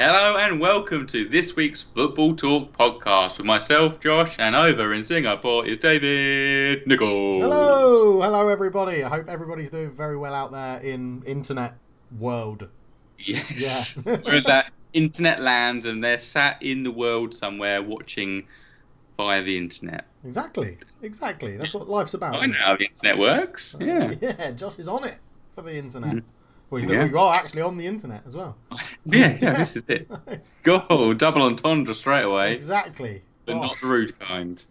Hello and welcome to this week's Football Talk podcast with myself, Josh, and over in Singapore is David Nichols. Hello everybody. I hope everybody's doing very well out there in internet world. Yes, Yeah. we're in that internet land and they're sat in the world somewhere watching via the internet. Exactly. That's what life's about. I know how the internet works. Yeah. Yeah, Josh is on it for the internet. Mhm. Well, Yeah. we are actually on the internet as well. Yeah, this is it. Go, double entendre straight away, Exactly. but not Gosh. the rude kind.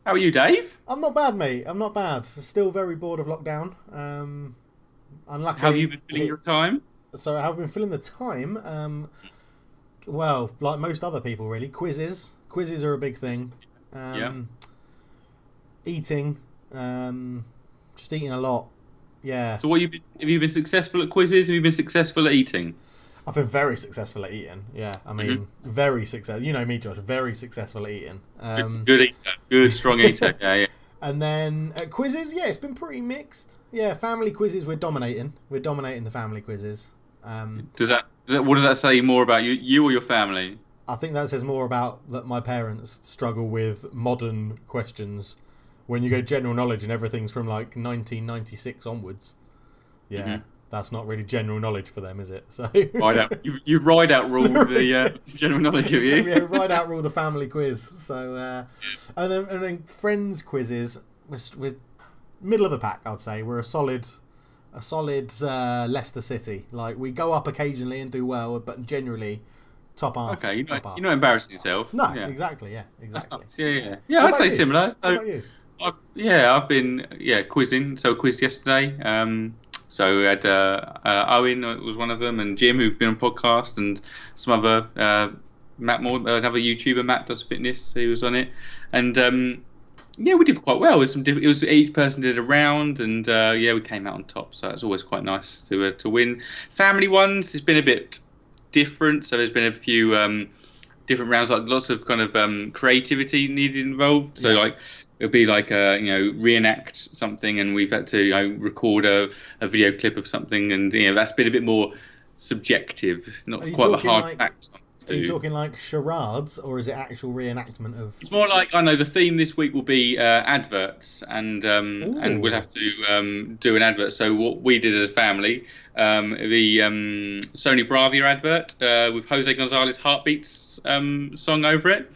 How are you, Dave? I'm not bad, mate. I'm not bad. Still very bored of lockdown. Unluckily. How have you been filling your time? So I've been filling the time. Well, like most other people, really. Quizzes are a big thing. Yeah. Eating. Just eating a lot. Yeah. So have you been successful at quizzes? Have you been successful at eating? I've been very successful at eating. Yeah, I mean, very successful. You know me, Josh. Very successful at eating. Good eater, good strong eater. Yeah. And then at quizzes, yeah, it's been pretty mixed. Yeah, family quizzes, we're dominating. We're dominating the family quizzes. What does that say more about you or your family? I think that says more about that my parents struggle with modern questions. When you go general knowledge and everything's from like 1996 onwards, yeah, that's not really general knowledge for them, is it? So You ride out rule the general knowledge of you. Yeah, right out rule the family quiz. So and then friends quizzes, we're middle of the pack, I'd say. We're a solid Leicester City. Like we go up occasionally and do well, but generally top half. Okay, top half. you're not embarrassing yourself. No, Yeah. exactly. Yeah, exactly. Yeah. What I'd say about you? similar. What So about you? I've been quizzing. So I quizzed yesterday. So we had Owen was one of them, and Jim, who've been on podcast, and some other Matt Moore, another YouTuber, Matt does fitness. He was on it, and we did quite well. It was each person did a round, and we came out on top. So it's always quite nice to win. Family ones, it's been a bit different. So there's been a few different rounds, like lots of kind of creativity needed involved. So like. It'll be like reenact something, and we've had to record a video clip of something, and that's been a bit more subjective, not quite a hard fact. Are you talking like charades, or is it actual reenactment of? It's more like I know the theme this week will be adverts, and we'll have to do an advert. So what we did as a family, the Sony Bravia advert with Jose Gonzalez Heartbeats song over it.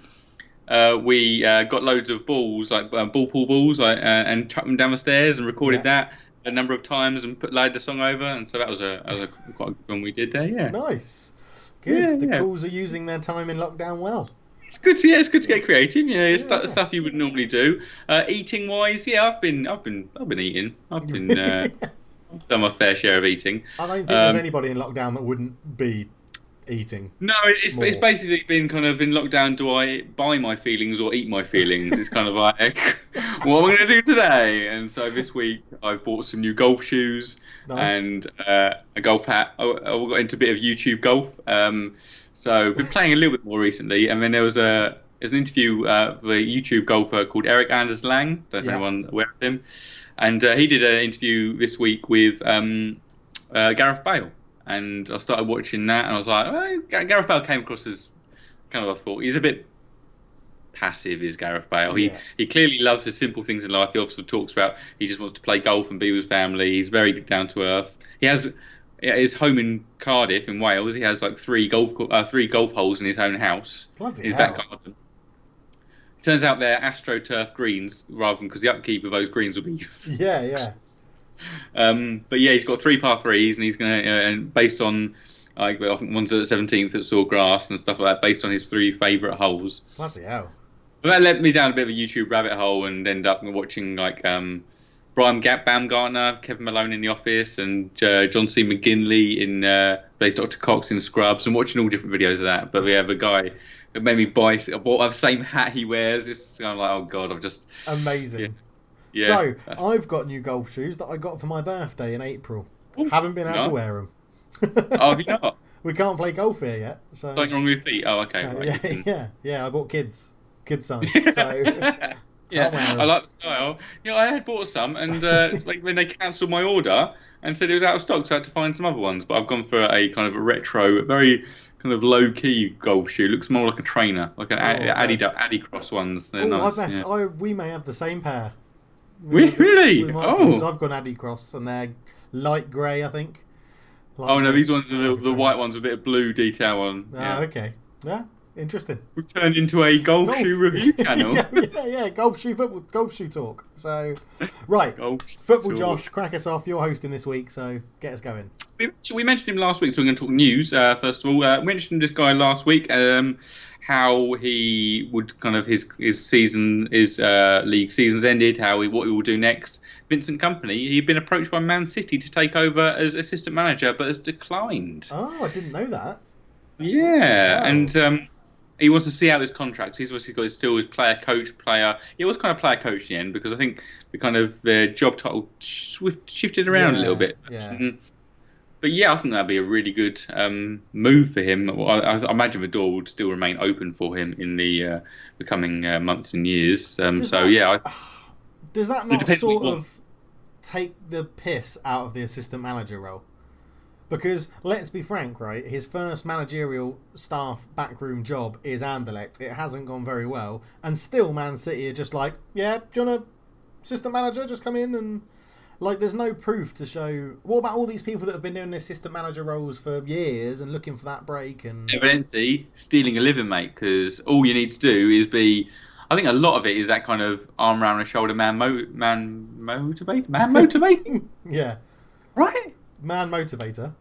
We got loads of balls, like ball pool balls, and chucked them down the stairs and recorded that a number of times and laid the song over. And so that was a quite a good one we did there. Yeah. Nice. Good. The Cools are using their time in lockdown well. It's good to get creative. It's stuff you would normally do. Eating wise, I've been eating. I've been done my fair share of eating. I don't think there's anybody in lockdown that wouldn't be eating. No, it's basically been kind of in lockdown. Do I buy my feelings or eat my feelings? It's kind of like, what am I going to do today? And so this week I bought some new golf shoes and a golf hat. I got into a bit of YouTube golf. So I've been playing a little bit more recently. And then there's an interview with a YouTube golfer called Eric Anders Lang. Don't know if anyone's aware of him. And he did an interview this week with Gareth Bale. And I started watching that, and I was like, Gareth Bale came across as kind of, I thought, he's a bit passive, is Gareth Bale. He clearly loves the simple things in life. He also talks about he just wants to play golf and be with his family. He's very down to earth. He has his home in Cardiff, in Wales. He has like three golf holes in his own house. Bloody his hell. back garden. It turns out they're AstroTurf greens, rather than because the upkeep of those greens will be Yeah. But he's got 3 par 3s, and he's gonna and based on I think one's at the 17th at Sawgrass and stuff like that, based on his 3 favourite holes. Bloody hell. But that led me down a bit of a YouTube rabbit hole, and ended up watching like Brian Baumgartner, Kevin Malone in The Office, and John C. McGinley in plays Dr. Cox in Scrubs, and watching all different videos of that. But we have a guy that made me buy. I bought the same hat he wears. It's kind of like, oh god, I've just amazing. Yeah. So I've got new golf shoes that I got for my birthday in April. Ooh, Haven't been able to wear them. Oh, have you not? We can't play golf here yet. So Something wrong with your feet? Oh, okay. Right. Yeah. I bought kids size. So I like the style. I had bought some, and like when they cancelled my order, and said it was out of stock, so I had to find some other ones. But I've gone for a kind of a retro, very kind of low key golf shoe. It looks more like a trainer, like an Adicross ones. They're nice. We may have the same pair. Really? So I've gone Adicross, and they're light grey, I think. These ones are the white ones with a bit of blue detail on. Okay. Yeah, interesting. We've turned into a golf shoe review channel. yeah, golf shoe talk. So, right, football talk. Josh, crack us off. You're hosting this week, so get us going. We mentioned him last week, so we're going to talk news. First of all, we mentioned this guy last week. How he would kind of his season, his league season's ended. What he will do next. Vincent Kompany, he'd been approached by Man City to take over as assistant manager, but has declined. Oh, I didn't know that. Yeah, and he wants to see out his contract. He's obviously got still his player coach. He was kind of player coach in the end, because I think the kind of job title shifted around a little bit. Yeah. But yeah, I think that'd be a really good move for him. I imagine the door would still remain open for him in the coming months and years. Does that not sort of take the piss out of the assistant manager role? Because let's be frank, right? His first managerial staff backroom job is Anderlecht. It hasn't gone very well, and still Man City are just like, yeah, do you want an assistant manager? Just come in and. Like, there's no proof to show. What about all these people that have been doing the assistant manager roles for years and looking for that break? And evidently stealing a living, mate, because all you need to do is be. I think a lot of it is that kind of arm around the shoulder man motivating. Yeah. Right? Man motivator.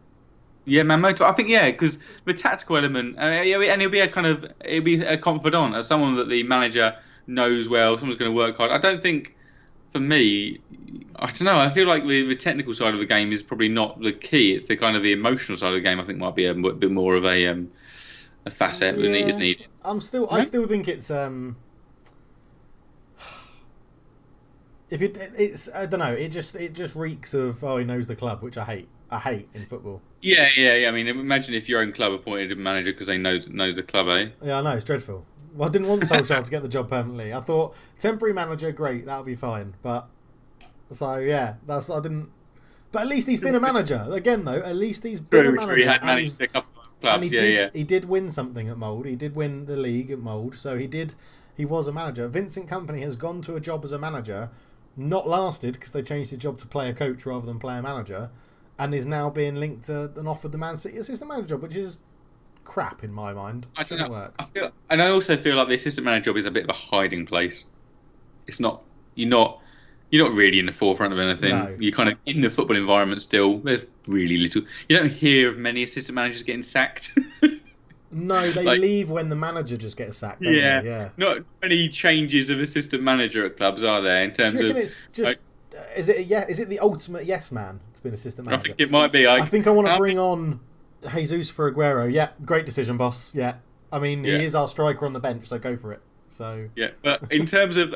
Yeah, man motivator. I think, because the tactical element, and he'll be a confidant, someone that the manager knows well, someone's going to work hard. I don't think. For me, I don't know. I feel like the technical side of the game is probably not the key. It's the kind of the emotional side of the game. I think might be a bit more of a facet that is needed. I still think it's it's I don't know. It just reeks of he knows the club, which I hate. I hate in football. Yeah. I mean, imagine if your own club appointed a manager because they know the club, eh? Yeah, I know, it's dreadful. Well, I didn't want Solskjaer to get the job permanently. I thought temporary manager, great, that'll be fine. But so yeah, I didn't. But at least he's been a manager again, though. At least he's been a manager. He had managed a couple of clubs. And he did win something at Mould. He did win the league at Mould. So he was a manager. Vincent Kompany has gone to a job as a manager, not lasted because they changed his job to player coach rather than player manager, and is now being linked to and offered the Man City assistant manager job, which is crap in my mind. I don't know. Work. I also feel like the assistant manager job is a bit of a hiding place. It's not. You're not really in the forefront of anything. No. You're kind of in the football environment still. There's really little. You don't hear of many assistant managers getting sacked. No, they leave when the manager just gets sacked. Yeah. Not many changes of assistant manager at clubs, are there? In terms of, it's just, is it the ultimate yes man to be an assistant manager? I think it might be. I think I want to bring on Jesus for Aguero. Yeah, great decision, boss. Yeah, I mean he is our striker on the bench, so go for it. So yeah, but in terms of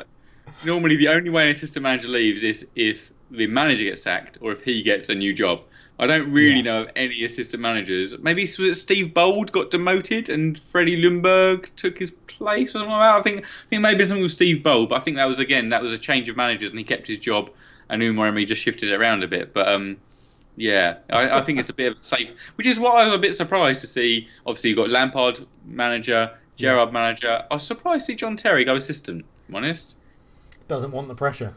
normally the only way an assistant manager leaves is if the manager gets sacked or if he gets a new job. I don't really know of any assistant managers. Maybe was it Steve Bold got demoted and Freddie Ljungberg took his place or something like that. I think maybe something with Steve Bold, but I think that was a change of managers and he kept his job and Umar Emery just shifted it around a bit. But I think it's a bit of a safe, which is what I was a bit surprised to see. Obviously, you've got Lampard manager, Gerrard manager. I was surprised to see John Terry go assistant, if I'm honest. Doesn't want the pressure.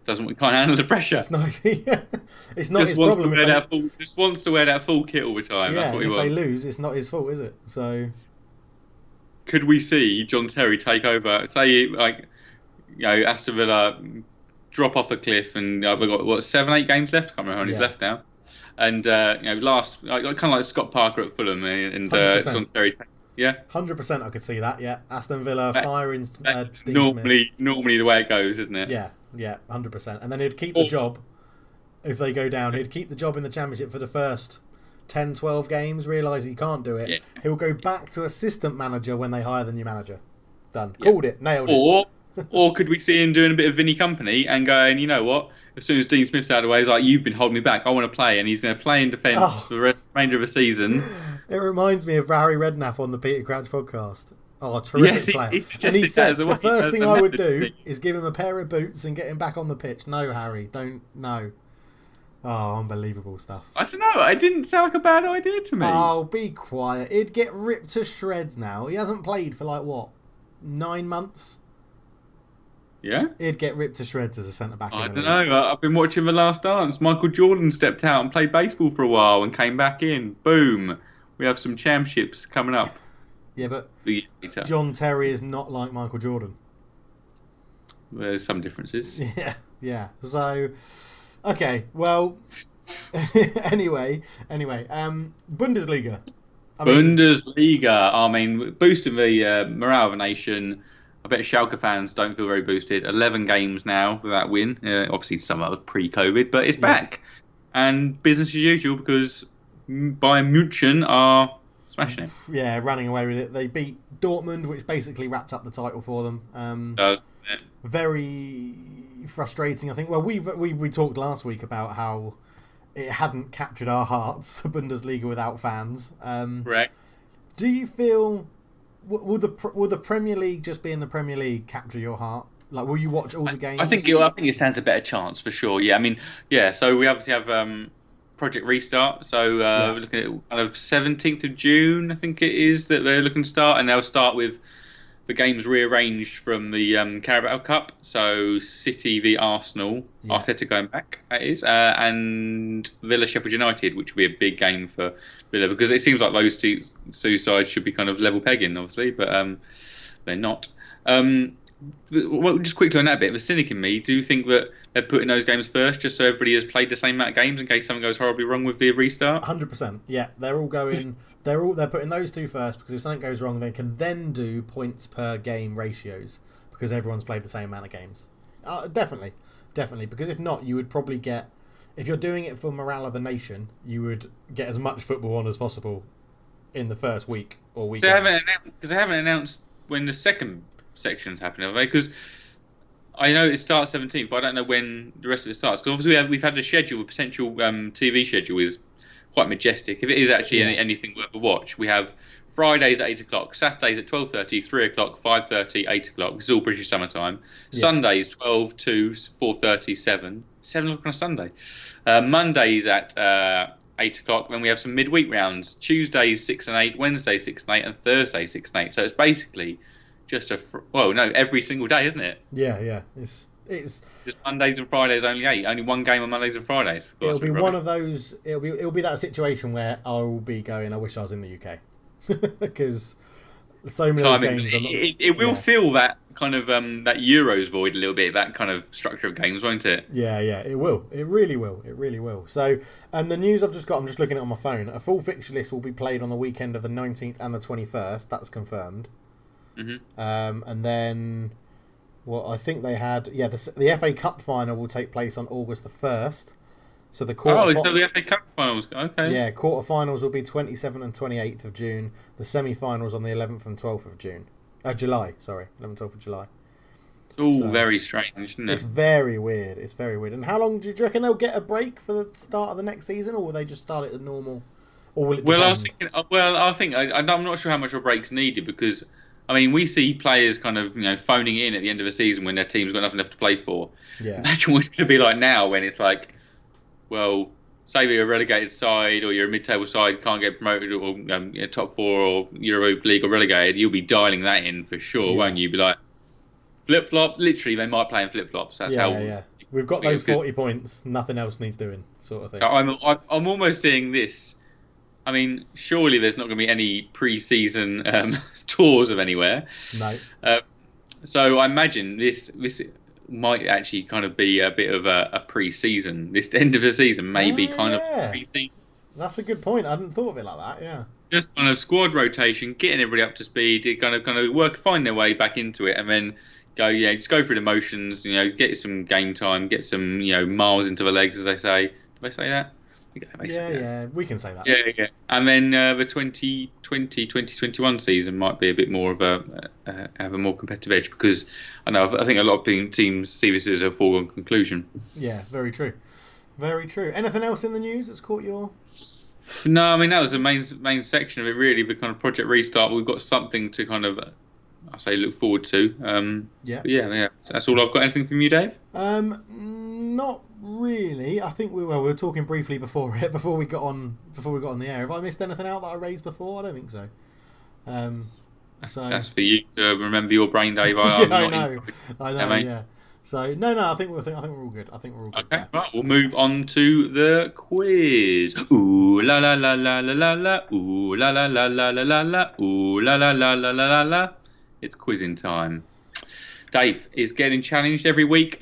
Can't handle the pressure. It's nice. It's not his problem. Just wants to wear that full kit all the time. Yeah, that's what he wants. If they lose, it's not his fault, is it? So, could we see John Terry take over? Say, Aston Villa drop off a cliff, and we've got 7-8 games left. I can't remember how many's left now. And last, kind of like Scott Parker at Fulham, and John Terry. Yeah, 100%. I could see that. Yeah, Aston Villa firing. That's normally the way it goes, isn't it? Yeah, 100%. And then he'd keep the job if they go down. He'd keep the job in the Championship for the first 10, 12 games. Realise he can't do it. Yeah. He'll go back to assistant manager when they hire the new manager. Done. Yeah. Called it. Nailed it. Or could we see him doing a bit of Vinny Company and going, you know what? As soon as Dean Smith's out of the way, he's like, you've been holding me back. I want to play. And he's going to play in defence for the remainder of the season. It reminds me of Barry Redknapp on the Peter Crouch podcast. Oh, terrific player. And he said the first thing I would do is give him a pair of boots and get him back on the pitch. No, Harry, don't. No. Oh, unbelievable stuff. I don't know. It didn't sound like a bad idea to me. Oh, be quiet. He'd get ripped to shreds now. He hasn't played for like, what, 9 months? Yeah? He'd get ripped to shreds as a centre-back. I don't know. I've been watching The Last Dance. Michael Jordan stepped out and played baseball for a while and came back in. Boom. We have some championships coming up. Yeah, but John Terry is not like Michael Jordan. There's some differences. Yeah, yeah. So, okay, well, anyway, Bundesliga. Bundesliga. I mean, boosting the morale of the nation. I bet Schalke fans don't feel very boosted. 11 games now with that win. Obviously, some of that was pre-COVID, but it's back. And business as usual because Bayern München are smashing it. Yeah, running away with it. They beat Dortmund, which basically wrapped up the title for them. Very frustrating, I think. Well, we talked last week about how it hadn't captured our hearts, the Bundesliga without fans. Correct. Do you feel will the Premier League just being the Premier League capture your heart? Like, will you watch all the games? I think it stands a better chance for sure. Yeah, I mean, yeah. So we obviously have Project Restart. So we're looking at kind of 17th of June, I think it is, that they're looking to start, and they'll start with the games rearranged from the Carabao Cup. So City v Arsenal, Arteta going back, that is, and Villa Sheffield United, which will be a big game for Villa because it seems like those two sides should be kind of level pegging, obviously, but they're not. Well, just quickly on that bit, the cynic in me, do you think that they're putting those games first just so everybody has played the same amount of games in case something goes horribly wrong with the restart? 100%. Yeah, they're all going. They're putting those two first because if something goes wrong, they can then do points per game ratios because everyone's played the same amount of games. Definitely. Because if not, you would probably get, if you're doing it for morale of the nation, you would get as much football on as possible in the first week or weekend. Because they haven't announced when the second section's happening, have they? Because I know it starts 17th, but I don't know when the rest of it starts. Because obviously we've had the schedule, the potential TV schedule is quite majestic. If it is actually anything worth a watch, we have Fridays at 8 o'clock, Saturdays at 12:30, 3 o'clock, 5:30, 8 o'clock. This is all British summertime. Sundays 12, 2, 4:30, 7 o'clock on a Sunday. Mondays at 8 o'clock. Then we have some midweek rounds. Tuesdays 6 and 8, Wednesdays 6 and 8, and Thursdays 6 and 8. So it's basically just every single day, isn't it? Yeah. It's just Mondays and Fridays only 8. Only one game on Mondays and Fridays. It'll be one of those. It'll be that situation where I will be going, I wish I was in the UK because so many games. It will feel that kind of that Euros void a little bit. That kind of structure of games, won't it? Yeah. It will. It really will. So, and the news I've just got, I'm just looking at it on my phone. A full fixture list will be played on the weekend of the 19th and the 21st. That's confirmed. Mm-hmm. And then, I think they had, the FA Cup final will take place on August the 1st. So the so the FA Cup finals, okay. Yeah, quarterfinals will be 27th and 28th of June. The semi-finals on the 11th and 12th of July. 11th and 12th of July. It's all very strange, isn't it? It's very weird. And how long do you reckon they'll get a break for the start of the next season, or will they just start it at normal? Or will it depend? I think I'm not sure how much of a break's needed because, I mean, we see players kind of, phoning in at the end of the season when their team's got nothing left to play for. Yeah. Imagine what it's going to be like now when it's like, well, say you're a relegated side or you're a mid-table side, can't get promoted or top four or Europa League or relegated, you'll be dialing that in for sure, won't you? Be like, flip-flop, literally they might play in flip-flops. That's how. We've got those 40 points, nothing else needs doing, sort of thing. So I'm almost seeing this. I mean, surely there's not going to be any pre-season tours of anywhere. No. So I imagine this might actually kind of be a bit of a pre-season. This end of the season may be kind of pre-season. That's a good point. I hadn't thought of it like that. Yeah. Just kind of squad rotation, getting everybody up to speed, kind of find their way back into it, and then just go through the motions. Get some game time, get some miles into the legs, as they say. Did they say that? Yeah, we can say that. Yeah. And then the 2020-2021 season might be a bit more of have a more competitive edge because I think a lot of teams see this as a foregone conclusion. Yeah, very true. Very true. Anything else in the news that's caught your? No, I mean that was the main section of it. Really, the kind of Project Restart. We've got something to kind of, look forward to. Yeah. That's all I've got. Anything from you, Dave? Not really. I think we were talking briefly before we got on the air. Have I missed anything out that I raised before? I don't think so. So that's for you to remember your brain, Dave. I know. Yeah. So no, I think we're all good. Okay, there. Right, we'll move on to the quiz. Ooh la la la la la la la. Ooh la la la la la la la. Ooh la la la la la la la. It's quizzing time. Dave is getting challenged every week.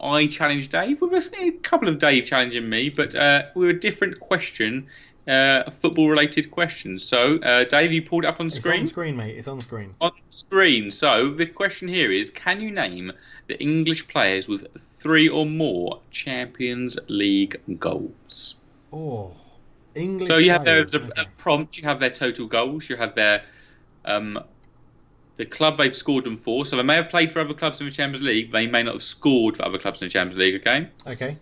I challenge Dave with a couple of Dave challenging me, but with a different question, football-related questions. So, Dave, you pulled it up on screen? It's on screen, mate. It's on screen. On screen. So, the question here is, can you name the English players with 3 or more Champions League goals? Oh, English So, you have players. a prompt, you have their total goals, you have their... the club they've scored them for. So they may have played for other clubs in the Champions League. They may not have scored for other clubs in the Champions League, okay? Okay.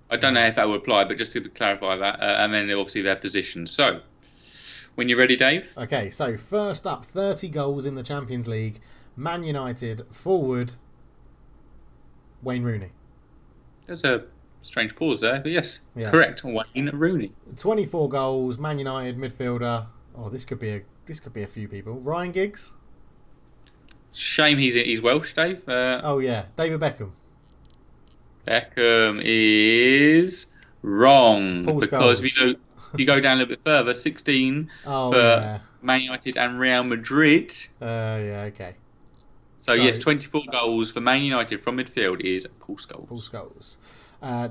I don't know if that will apply, but just to clarify that. And then obviously their positions. So, when you're ready, Dave? Okay, so first up, 30 goals in the Champions League. Man United, forward, Wayne Rooney. There's a strange pause there, but yes. Yeah. Correct, Wayne Rooney. 24 goals, Man United, midfielder. Oh, this could be a few people. Ryan Giggs. Shame he's Welsh, Dave. Oh yeah, David Beckham. Beckham is wrong. Paul because Scholes. if you go down a little bit further, 16 for Man United and Real Madrid. Yeah, okay. So yes, 24 goals for Man United from midfield is Paul Scholes. Paul Scholes.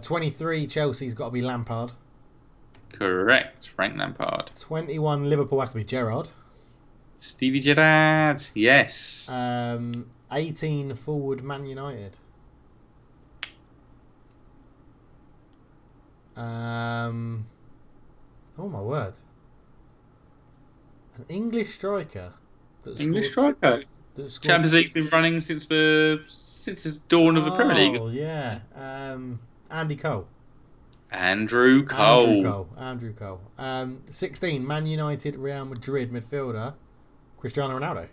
23 Chelsea's got to be Lampard. Correct, Frank Lampard. 21 Liverpool has to be Gerrard. Stevie Gerrard, yes. 18 forward Man United. Oh my word! An English striker. Champions League's been running since the dawn of the Premier League. Oh yeah. Andy Cole. Andrew Cole. 16 Man United, Real Madrid midfielder. Cristiano Ronaldo.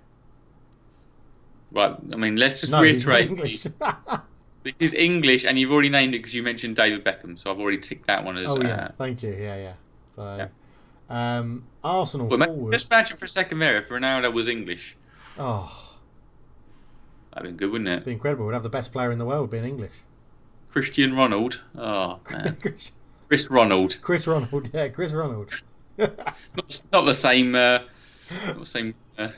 Right, I mean, let's just reiterate. English. This is English, and you've already named it because you mentioned David Beckham, so I've already ticked that one as... Oh, yeah, thank you, yeah. So, yeah. Arsenal forward... Just imagine for a second there, if Ronaldo was English. Oh. That'd be good, wouldn't it? It'd be incredible. We'd have the best player in the world being English. Christian Ronald. Oh, man. Chris Ronald. Chris Ronald. Not the same...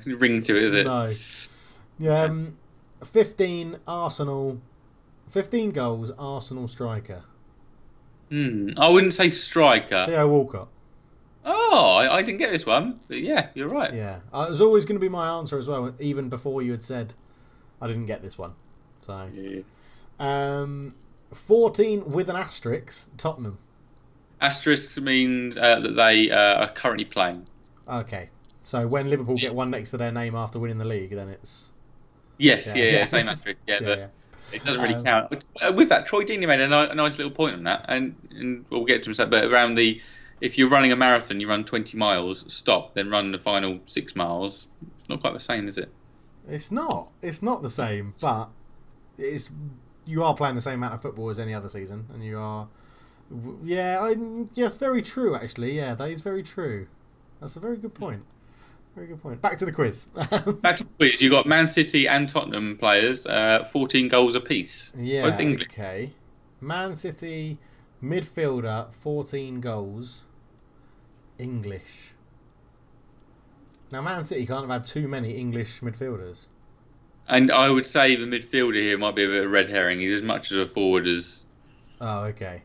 ring to it, is it? No. 15 goals, Arsenal striker. I wouldn't say striker. Theo Walcott. Oh, I didn't get this one. But yeah, you're right. Yeah. It was always going to be my answer as well, even before you had said I didn't get this one. So, yeah. 14 with an asterisk, Tottenham. Asterisk means that they are currently playing. Okay. So when Liverpool get one next to their name after winning the league, then it's... Yes, same asterisk. It doesn't really count. With that, Troy Deeney made a nice little point on that, and we'll get to him. But around if you're running a marathon, you run 20 miles, stop, then run the final 6 miles. It's not quite the same, is it? It's not. It's not the same, but you are playing the same amount of football as any other season, and you are. Yes, very true. Actually, yeah, that is very true. That's a very good point. Very good point. Back to the quiz. You got Man City and Tottenham players, 14 goals apiece. Yeah. Both English. Okay. Man City midfielder, 14 goals. English. Now, Man City can't have had too many English midfielders. And I would say the midfielder here might be a bit of a red herring. He's as much as a forward as. Oh, okay.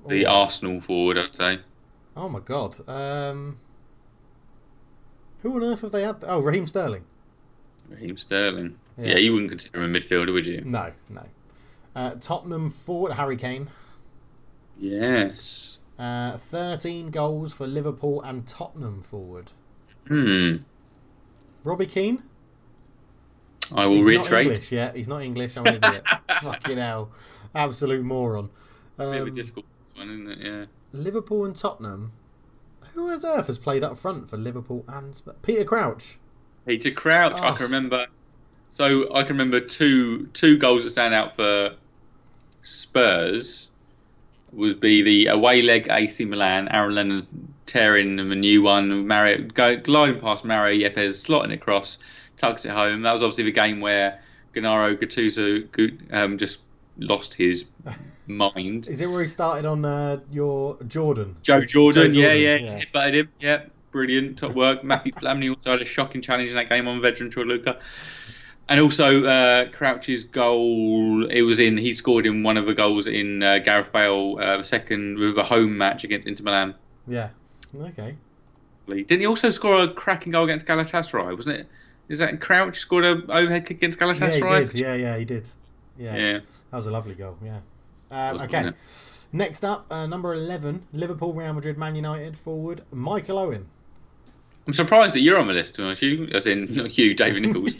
The Arsenal forward, I'd say. Oh my God. Who on earth have they had? Oh, Raheem Sterling. Raheem Sterling. Yeah, you wouldn't consider him a midfielder, would you? No. Tottenham forward, Harry Kane. Yes. 13 goals for Liverpool and Tottenham forward. Robbie Keane? I will reiterate. He's not English, yeah. He's not English, I'm an idiot. Fucking hell. Absolute moron. A bit of a difficult one, isn't it? Yeah. Liverpool and Tottenham. Who on earth has played up front for Liverpool and Peter Crouch? Peter Crouch, I can remember. So I can remember two goals that stand out for Spurs would be the away leg AC Milan. Aaron Lennon tearing them a new one. Gliding past Mario Yepes, slotting it across, tucks it home. That was obviously the game where Gennaro Gattuso just lost his mind. Is it where he started on your Jordan? Joe Jordan, Yeah. headbutted him. Yeah, brilliant, top work. Matthew Flamini also had a shocking challenge in that game on veteran Troy Luca. And also Crouch's goal, he scored in one of the goals in Gareth Bale, the second with a home match against Inter Milan. Yeah, okay. Didn't he also score a cracking goal against Galatasaray, wasn't it? Is that Crouch scored an overhead kick against Galatasaray? Yeah, he did. Yeah. That was a lovely goal, yeah. Okay, next up, number 11, Liverpool, Real Madrid, Man United, forward, Michael Owen. I'm surprised that you're on the list, to be honest with you, as in, not you, David Nichols.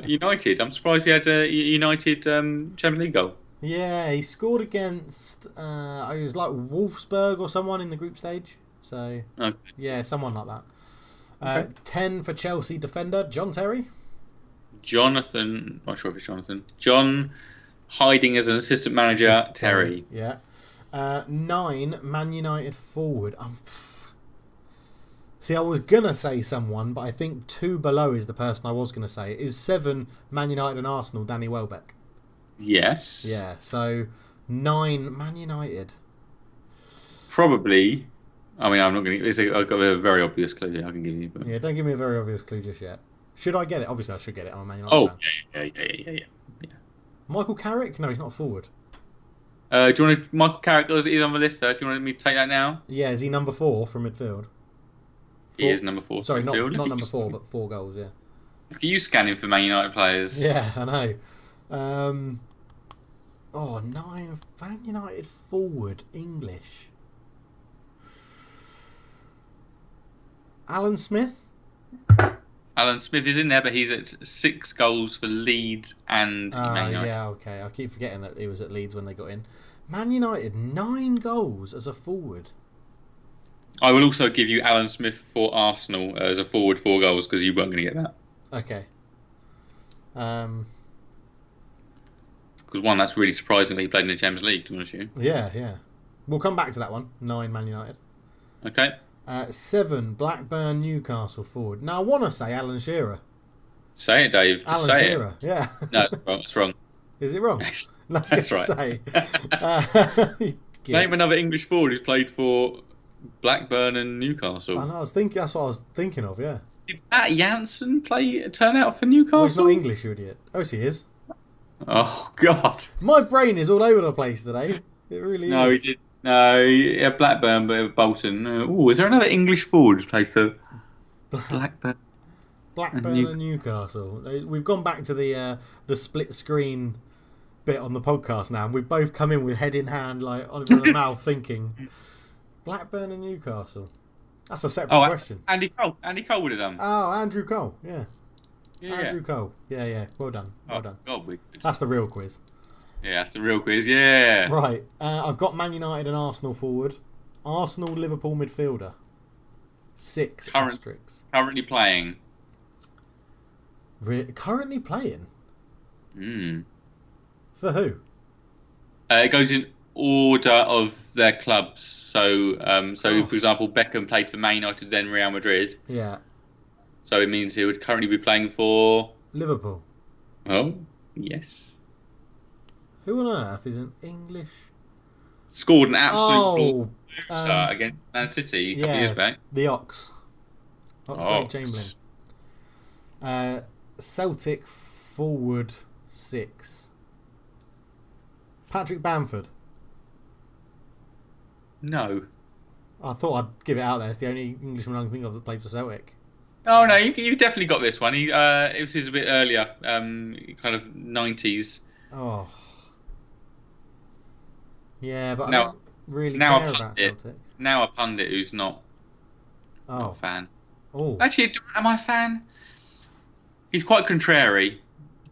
United. I'm surprised he had a United Champions League goal. Yeah, he scored against, it was like Wolfsburg or someone in the group stage. So, Okay. Yeah, someone like that. 10 for Chelsea defender, John Terry. Jonathan, not sure if it's Jonathan. John, hiding as an assistant manager, Terry. Yeah. 9, Man United forward. See, I was going to say someone, but I think 2 below is the person I was going to say. Is 7, Man United and Arsenal, Danny Welbeck. Yes. Yeah, so 9, Man United. Probably. I mean, I'm not going to... I've got a very obvious clue here I can give you. But... Yeah, don't give me a very obvious clue just yet. Should I get it? Obviously, I should get it. I'm a Man United fan. Yeah. Michael Carrick? No, he's not forward. Do you want to... Michael Carrick is on the list, though. Do you want me to take that now? Yeah, is he number 4 from midfield? He is number 4. Sorry, not number 4, but 4 goals, yeah. Look at you scanning for Man United players. Yeah, I know. 9, Man United forward, English. Alan Smith? Alan Smith is in there, but he's at 6 goals for Leeds and Man United. Yeah, okay. I keep forgetting that he was at Leeds when they got in. Man United, 9 goals as a forward. I will also give you Alan Smith for Arsenal as a forward 4 goals because you weren't going to get that. Okay. Because one, that's really surprising that he played in the Champions League, to be honest with you. Yeah. We'll come back to that one. 9, Man United. Okay. 7, Blackburn, Newcastle forward. Now, I want to say Alan Shearer. Say it, Dave. Just say Shearer, it. Yeah. No, that's wrong. Is it wrong? That's right. Say. Name another English forward who's played for Blackburn and Newcastle. I know, that's what I was thinking of, yeah. Did Matt Jansen turn out for Newcastle? Well, he's not English, you idiot. Oh, yes, he is. Oh, God. My brain is all over the place today. It really is. No, he did. No, yeah, Blackburn, but Bolton. Is there another English forward who's played for Blackburn? Blackburn and Newcastle. We've gone back to the split screen bit on the podcast now, and we've both come in with head in hand, like on the mouth, thinking Blackburn and Newcastle. That's a separate question. Andy Cole would have done. Oh, Andrew Cole. Yeah. Andrew Cole. Yeah. Well done. God, that's the real quiz. Yeah, that's the real quiz. Yeah. Right. I've got Man United and Arsenal forward. Arsenal, Liverpool midfielder. 6 asterisks. Currently playing. Currently playing? For who? It goes in order of their clubs. So, for example, Beckham played for Man United, then Real Madrid. Yeah. So it means he would currently be playing for Liverpool. Oh, yes. Who on earth is an English? Scored an absolute against Man City a couple of years back. The Oxlade-Chamberlain. Celtic forward 6. Patrick Bamford. No. I thought I'd give it out there. It's the only Englishman I can think of that plays for Celtic. Oh no, you definitely got this one. It was a bit earlier, kind of 90s. Oh. Yeah, but I don't really care about Celtic. Now a pundit who's not a fan. Oh. Actually, am I a fan? He's quite contrary,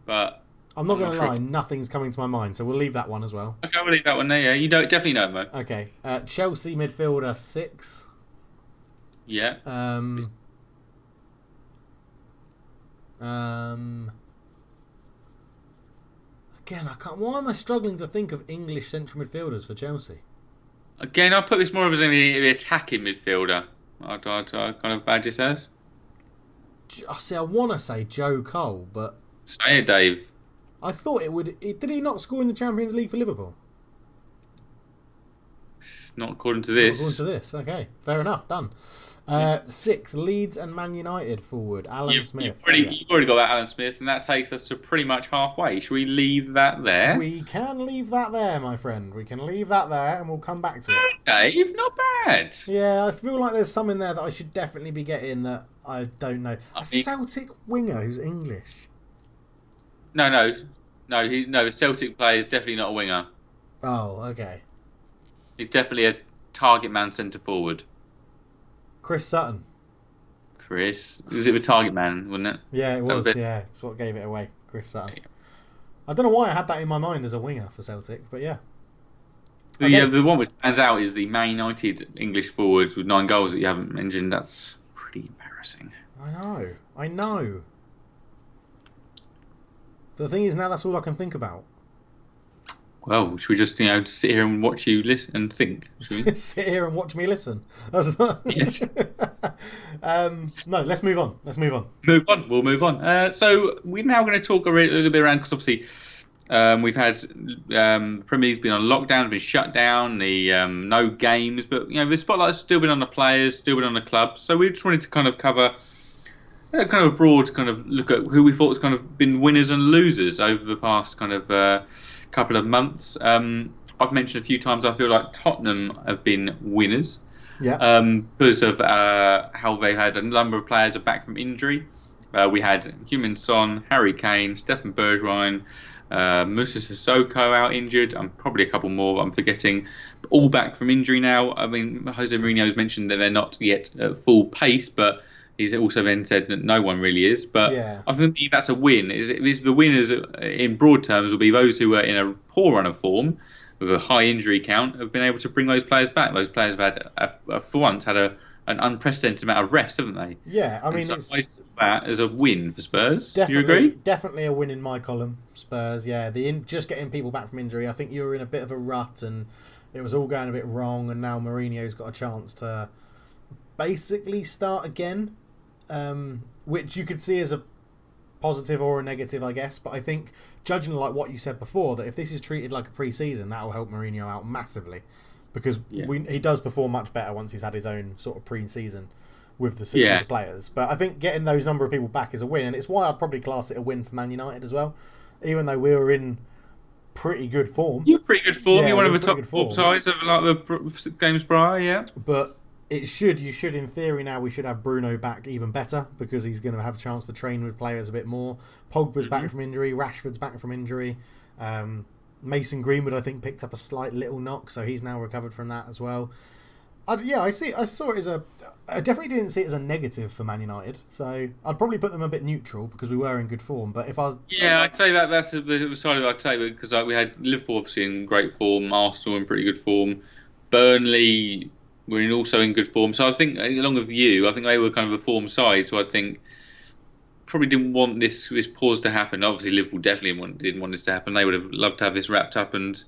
but... I'm not going to lie, nothing's coming to my mind, so we'll leave that one as well. Okay, we'll leave that one there, yeah. You definitely know him, though. Okay. Chelsea midfielder 6. Yeah. Again, I can't. Why am I struggling to think of English central midfielders for Chelsea? Again, I'll put this more of as the attacking midfielder. I'd kind of badge it as. I see. I want to say Joe Cole, but Say it, Dave. I thought it would. Did he not score in the Champions League for Liverpool? Not according to this. Not according to this. Okay, fair enough. Done. 6, Leeds and Man United forward. Alan Smith. You've already got that Alan Smith, and that takes us to pretty much halfway. Should we leave that there? We can leave that there, my friend. We can leave that there, and we'll come back to it. Dave, not bad. Yeah, I feel like there's some in there that I should definitely be getting that I don't know. A Celtic winger who's English. No. A Celtic player is definitely not a winger. Oh, okay. He's definitely a target man centre forward. Chris Sutton. Was it the target man, wasn't it? Yeah, it was. Yeah, that's what gave it away. Chris Sutton. I don't know why I had that in my mind as a winger for Celtic, but yeah. Okay. Yeah, the one which stands out is the Man United English forward with 9 goals that you haven't mentioned. That's pretty embarrassing. I know. The thing is, now that's all I can think about. Well, should we just sit here and watch you listen and think? Sit here and watch me listen. That's not... Yes. No, let's move on. We'll move on. So we're now going to talk a little bit around, because obviously we've had Premier League's been on lockdown, been shut down, the no games, but the spotlight's still been on the players, still been on the clubs. So we just wanted to kind of cover kind of a broad kind of look at who we thought has kind of been winners and losers over the past kind of couple of months. I've mentioned a few times I feel like Tottenham have been winners. Yeah. Because of how they've had a number of players are back from injury. We had Heung-min Son, Harry Kane, Stefan Bergwijn, Moussa Sissoko out injured. Probably a couple more I'm forgetting. All back from injury now. I mean, Jose Mourinho's mentioned that they're not yet at full pace, but he's also then said that no one really is. But yeah. I think that's a win. The winners in broad terms will be those who are in a poor run of form with a high injury count have been able to bring those players back. Those players have had, for once, had an unprecited amount of rest, haven't they? Yeah, I mean, so it's that as a win for Spurs. Do you agree? Definitely a win in my column, Spurs. Yeah, just getting people back from injury. I think you were in a bit of a rut and it was all going a bit wrong, and now Mourinho's got a chance to basically start again, which you could see as a positive or a negative, I guess. But I think, judging like what you said before, that if this is treated like a pre-season, that will help Mourinho out massively, because he does perform much better once he's had his own sort of pre-season with the players. But I think getting those number of people back is a win, and it's why I'd probably class it a win for Man United as well, even though we were in pretty good form. You're pretty good form. You're one of the top 4 sides of like the games prior, yeah. But you should in theory now, we should have Bruno back even better, because he's going to have a chance to train with players a bit more. Pogba's back from injury. Rashford's back from injury. Mason Greenwood, I think, picked up a slight little knock, so he's now recovered from that as well. I saw it as I definitely didn't see it as a negative for Man United, so I'd probably put them a bit neutral because we were in good form. But if I was... Yeah, I'd say that's a bit of a side I'd say, because we had Liverpool obviously in great form, Arsenal in pretty good form, Burnley were also in good form. So I think, along with you, I think they were kind of a form side, so I think probably didn't want this pause to happen. Obviously, Liverpool definitely didn't want this to happen. They would have loved to have this wrapped up and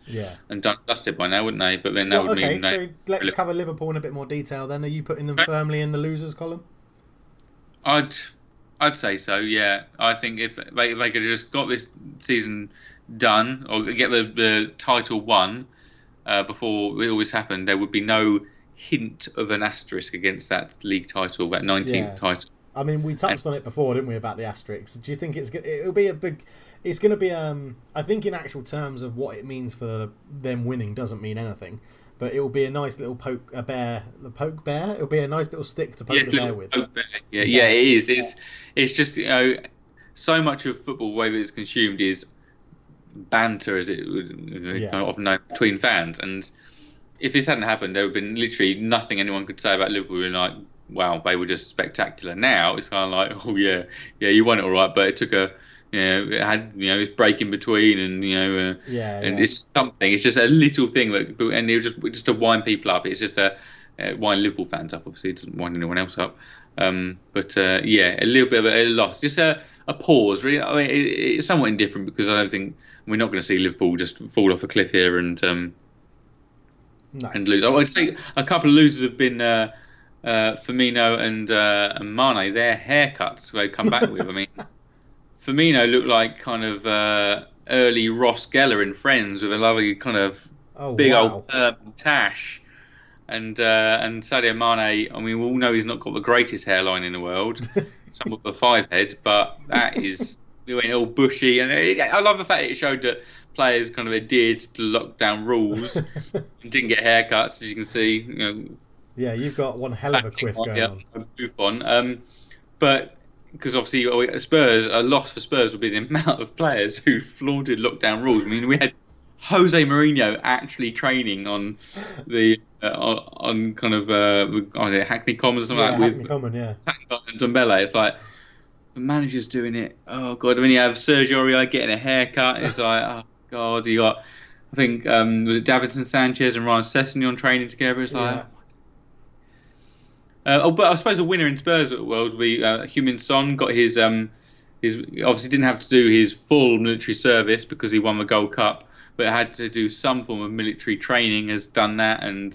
dusted by now, wouldn't they? But then that would mean... Okay, so let's cover Liverpool in a bit more detail then. Are you putting them firmly in the losers column? I'd say so, yeah. I think if they could have just got this season done, or get the title won before all this happened, there would be no hint of an asterisk against that league title, that 19th title. I mean, we touched on it before, didn't we, about the asterisks? Do you think it'll be a big... It's going to be... I think in actual terms of what it means for them winning doesn't mean anything, but it will be a nice little poke bear. It'll be a nice little stick to poke the bear with. Yeah, it is. It's just, so much of football, the way that it's consumed, is banter, as it would often known, between fans. And if this hadn't happened, there would have been literally nothing anyone could say about Liverpool. And like, wow, they were just spectacular. Now it's kind of like, oh yeah, you won it all right, but it took it had this break in between, and and it's just something. It's just a little thing and it was just to wind people up. It's just to wind Liverpool fans up. Obviously, it doesn't wind anyone else up. But a little bit of a loss. Just a pause. Really, I mean, it's somewhat indifferent because I don't think we're not going to see Liverpool just fall off a cliff here and lose. I would say a couple of losers have been Firmino and Mane. Their haircuts they come back with. I mean, Firmino looked like kind of early Ross Geller in Friends with a lovely kind of big old tash. And Sadio Mane, I mean, we all know he's not got the greatest hairline in the world, somewhat of a five head, but that is, we went all bushy. And I love the fact it showed that players kind of adhered to lockdown rules and didn't get haircuts, as you can see. You know, yeah, you've got one hell of a quiff going on. Buffon. But because obviously a loss for Spurs would be the amount of players who flaunted lockdown rules. I mean, we had Jose Mourinho actually training on the on kind of Hackney Common or something like that Hackney Common, yeah. And Dumbele. It's like the manager's doing it. Oh god! When you have Sergio Aurier getting a haircut, it's like, oh god, you got. I think was it Davinson Sanchez and Ryan Sessegnon training together? It's like. But I suppose a winner in Spurs world would be Heung-min Son. Got his obviously didn't have to do his full military service because he won the Gold Cup, but had to do some form of military training. Has done that and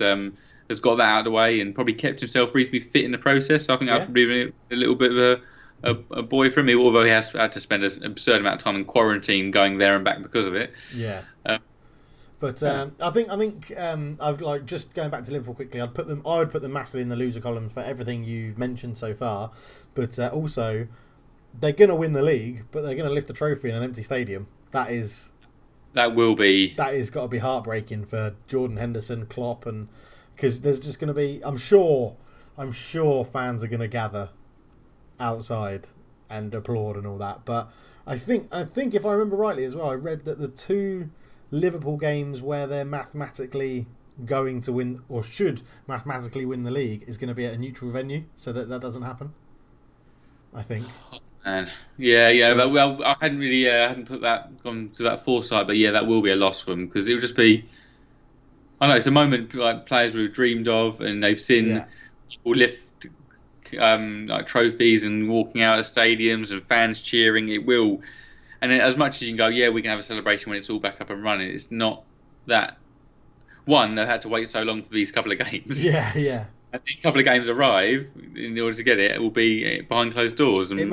has got that out of the way and probably kept himself reasonably fit in the process. So I think that would be a little bit of a boy for me, although he has had to spend an absurd amount of time in quarantine going there and back because of it. Yeah. But I think I've like just going back to Liverpool quickly. I would put them massively in the loser column for everything you've mentioned so far. But also, they're going to win the league, but they're going to lift the trophy in an empty stadium. That is got to be heartbreaking for Jordan Henderson, Klopp, and because there's just going to be. I'm sure fans are going to gather outside and applaud and all that. But I think if I remember rightly as well, I read that the two Liverpool games where they're mathematically going to win or should mathematically win the league is going to be at a neutral venue, so that doesn't happen. I think. Oh, man. Yeah. But, well, I hadn't gone to that foresight, but yeah, that will be a loss for them because it will just be. I know it's a moment like players would have dreamed of, and they've seen people lift like trophies and walking out of stadiums and fans cheering. It will. And as much as you can go, yeah, we can have a celebration when it's all back up and running. It's not that. One, they've had to wait so long for these couple of games. Yeah. And these couple of games arrive in order to get it. It will be behind closed doors. And it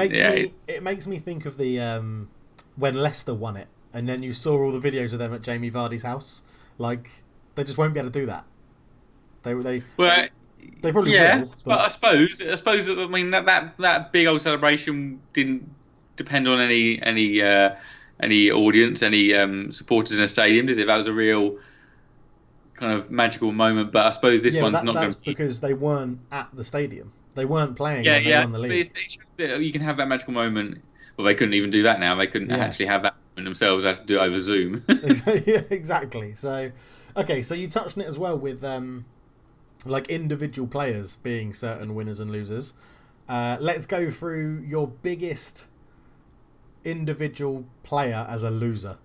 makes me think of the when Leicester won it, and then you saw all the videos of them at Jamie Vardy's house. Like they just won't be able to do that. They probably will. But I suppose I mean that big old celebration didn't depend on any audience, any supporters in a stadium, does it? That was a real kind of magical moment, but I suppose this one's not going to be... because they weren't at the stadium. They weren't playing when they won the league. You can have that magical moment. Well, they couldn't even do that now. They couldn't actually have that moment themselves. They have to do it over Zoom. Yeah, exactly. So, okay, so you touched on it as well with like individual players being certain winners and losers. Let's go through your biggest individual player as a loser.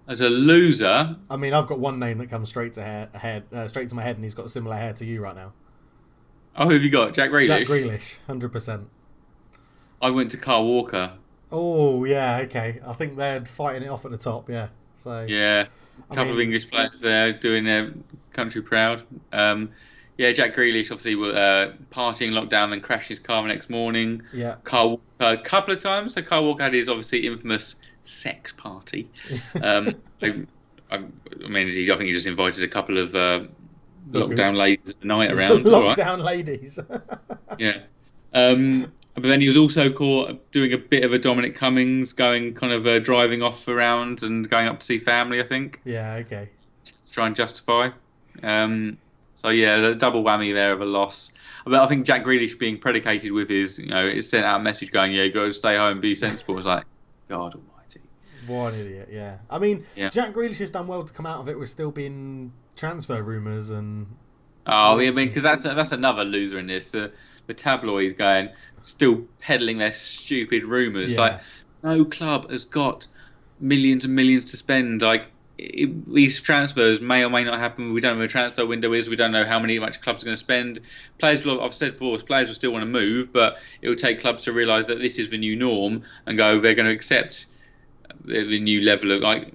As a loser, I mean, I've got one name that comes straight to my head, and he's got similar hair to you right now. Oh, who have you got? Jack Grealish. Jack Grealish, 100%. I went to Kyle Walker. Oh yeah, okay. I think they're fighting it off at the top. Yeah. So yeah, a couple of English players there doing their country proud. Yeah, Jack Grealish obviously partying lockdown, then crashed his car the next morning. Yeah. Kyle Walker a couple of times. So Kyle Walker had his obviously infamous sex party. I mean, I think he just invited a couple of lockdown ladies at the night around. Lockdown ladies. Yeah. But then he was also caught doing a bit of a Dominic Cummings, going kind of driving off around and going up to see family, I think. Yeah, okay. To try and justify. So yeah, the double whammy there of a loss. But I think Jack Grealish being predicated with his, it sent out a message going, yeah, you got to stay home, be sensible. It's like, God almighty. What an idiot, yeah. I mean, Jack Grealish has done well to come out of it with still being transfer rumours and... Oh, I mean, because that's another loser in this. The tabloids going, still peddling their stupid rumours. Yeah. Like, no club has got millions and millions to spend. Like, these transfers may or may not happen. We don't know where the transfer window is. We don't know how much clubs are going to spend. Players will, I've said before, players will still want to move, but it will take clubs to realise that this is the new norm and go. They're going to accept the new level of like.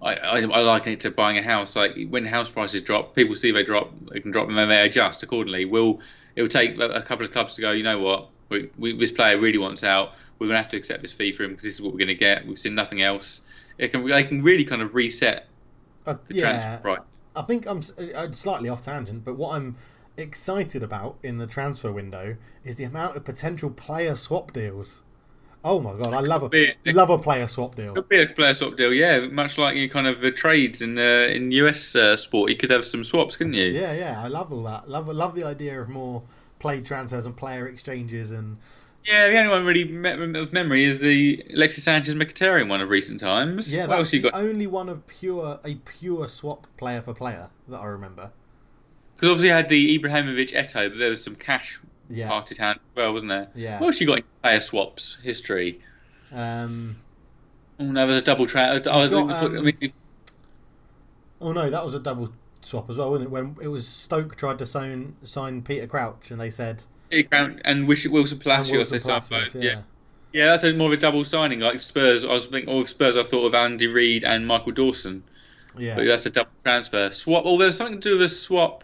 I liken it to buying a house. Like when house prices drop, people see they drop, they can drop, and then they adjust accordingly. It will take a couple of clubs to go. You know what? This player really wants out. We're going to have to accept this fee for him because this is what we're going to get. We've seen nothing else. They can really kind of reset the transfer price. I think I'm slightly off tangent, but what I'm excited about in the transfer window is the amount of potential player swap deals. Oh my god, I love a player swap deal. Could be a player swap deal, yeah. Much like you kind of trades in US sport, you could have some swaps, couldn't you? Yeah. I love all that. Love the idea of more play transfers and player exchanges and. Yeah, the only one really of memory is the Alexis Sanchez-Mkhitaryan one of recent times. Yeah, that's the only one of a pure swap player for player that I remember. Because obviously I had the Ibrahimovic Eto'o, but there was some cash parted hand as well, wasn't there? Yeah. What else you got in player swaps history? Oh no, there was a double transfer. Oh no, that was a double swap as well, wasn't it? When it was Stoke tried to sign Peter Crouch, and they said. And Wilson Palacios. Yeah, that's more of a double signing. Like Spurs, I was thinking of Spurs. I thought of Andy Reid and Michael Dawson. Yeah, but that's a double transfer swap. Oh, there was something to do with a swap.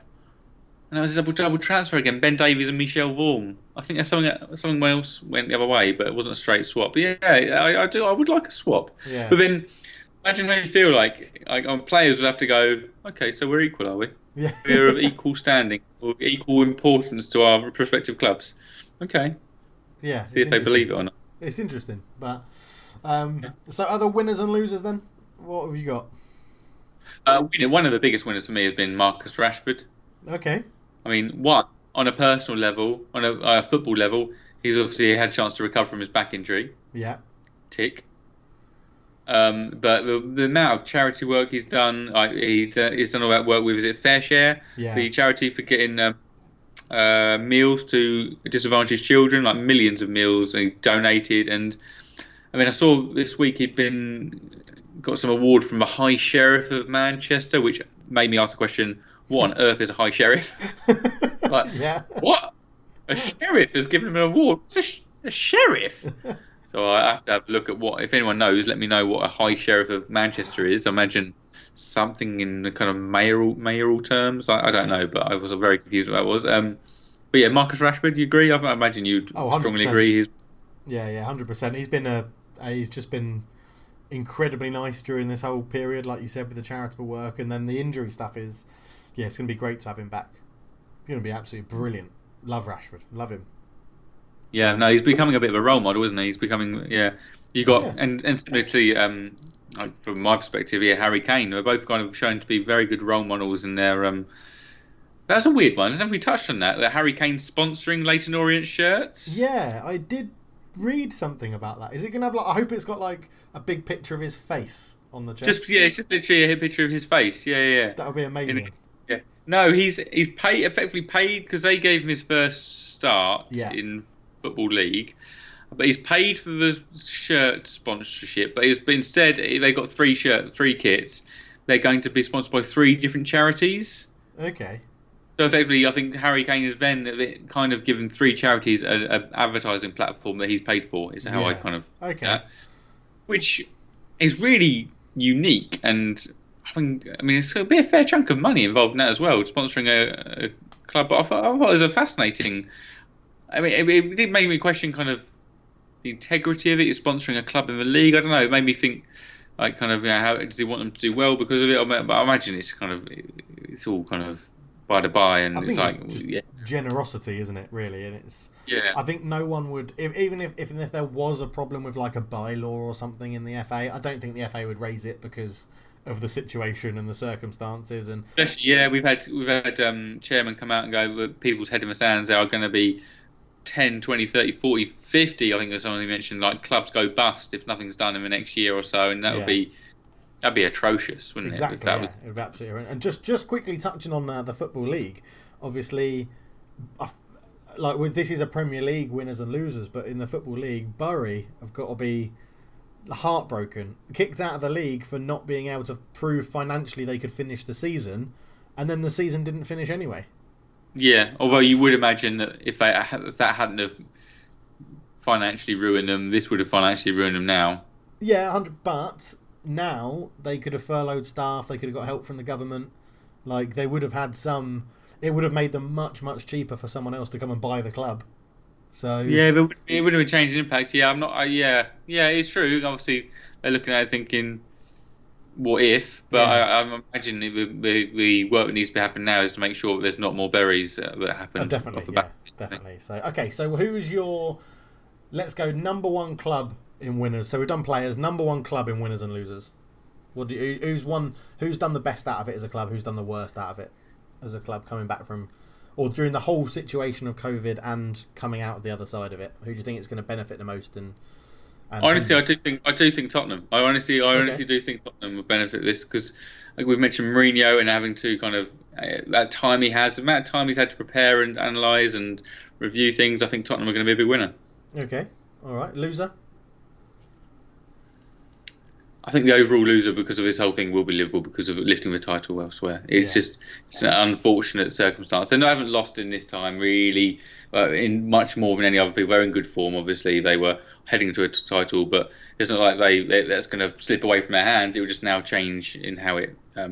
And that was a double transfer again. Ben Davies and Michel Vorm. I think that's something else went the other way, but it wasn't a straight swap. But yeah, I would like a swap. Yeah. But then imagine how you feel like players will have to go. Okay, so we're equal, are we? Yeah. We're of equal standing or equal importance to our respective clubs. Okay. Yeah. See if they believe it or not. It's interesting, but so other winners and losers then. What have you got? One of the biggest winners for me has been Marcus Rashford. Okay. I mean, on a personal level, on a football level, he's obviously had a chance to recover from his back injury. Yeah. Tick. But the amount of charity work he's done, he's done all that work with, is it Fair Share? Yeah. The charity for getting meals to disadvantaged children, like millions of meals, and he donated. And I mean, I saw this week got some award from the High Sheriff of Manchester, which made me ask the question: what on earth is a High Sheriff? What? A sheriff has given him an award? It's a sheriff. So I have to have a look at if anyone knows, let me know what a High Sheriff of Manchester is. I imagine something in the kind of mayoral terms. I don't know, but I was very confused what that was. But yeah, Marcus Rashford, do you agree? I imagine you'd strongly agree. Yeah, 100%. He's just been incredibly nice during this whole period, like you said, with the charitable work, and then the injury stuff is, it's going to be great to have him back. It's going to be absolutely brilliant. Love Rashford. Love him. Yeah, no, he's becoming a bit of a role model, isn't he? He's becoming, you got, and similarly, from my perspective, Harry Kane, they're both kind of shown to be very good role models in their, that's a weird one. I don't know if we touched on that Harry Kane's sponsoring Leyton Orient shirts. Yeah, I did read something about that. Is it going to have, I hope it's got like a big picture of his face on the chest. It's just literally a picture of his face. Yeah. That would be amazing. Yeah. No, he's effectively paid because they gave him his first start in Football League, but he's paid for the shirt sponsorship. But instead they got three kits. They're going to be sponsored by 3 different charities. Okay. So effectively, I think Harry Kane has then kind of given 3 charities an advertising platform that he's paid for. Is how I kind of which is really unique, and I mean it's going to be a fair chunk of money involved in that as well, sponsoring a club. But I thought it was a fascinating. I mean, it did make me question kind of the integrity of it. It's sponsoring a club in the league. I don't know. It made me think, like, kind of, how does he want them to do well because of it? But I imagine it's all kind of by the by, and it's like generosity, isn't it? Really, and it's. Yeah. I think no one would, even if there was a problem with like a bylaw or something in the FA, I don't think the FA would raise it because of the situation and the circumstances. And especially, we've had chairmen come out and go, well, people's head in the sands are going to be 10, 20, 30, 40, 50, I think there's something mentioned, like clubs go bust if nothing's done in the next year or so, and that'd be atrocious, wouldn't it? Exactly, it would be absolutely right. And just quickly touching on the Football League, obviously, this is a Premier League winners and losers, but in the Football League, Bury have got to be heartbroken, kicked out of the league for not being able to prove financially they could finish the season, and then the season didn't finish anyway. Yeah, although you would imagine that if that hadn't have financially ruined them, this would have financially ruined them now. Yeah, 100. But now they could have furloughed staff. They could have got help from the government. Like they would have had some. It would have made them much cheaper for someone else to come and buy the club. So yeah, but it would have been changing impact. Yeah, I'm not. Yeah, it's true. Obviously, they're looking at it thinking, what if? But yeah. I imagine the work that needs to be happening now is to make sure that there's not more berries that happen. Oh, definitely, yeah, definitely. So okay, so who is your? Let's go number one club in winners. So we've done players. Number one club in winners and losers. What do you, who's won? Who's done the best out of it as a club? Who's done the worst out of it as a club coming back from, or during the whole situation of COVID and coming out of the other side of it? Who do you think it's going to benefit the most? And honestly, I do think Tottenham. I honestly do think Tottenham will benefit this because, like we've mentioned, Mourinho and having to kind of that time he has, the amount of time he's had to prepare and analyse and review things. I think Tottenham are going to be a big winner. Okay, all right, loser. I think the overall loser because of this whole thing will be Liverpool because of lifting the title elsewhere. It's an unfortunate circumstance. They haven't lost in this time really, in much more than any other people. They're in good form, obviously. They were heading to a title, but it's not like that's going to slip away from their hand. It will just now change in how it how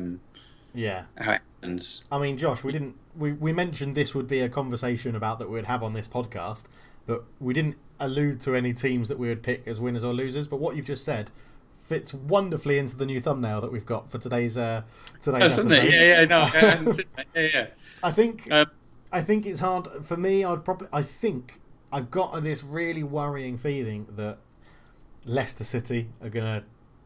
it happens. I mean, Josh, we mentioned this would be a conversation about that we'd have on this podcast, but we didn't allude to any teams that we would pick as winners or losers. But what you've just said fits wonderfully into the new thumbnail that we've got for today's episode. Yeah. I think it's hard for me. I think I've got this really worrying feeling that Leicester City are gonna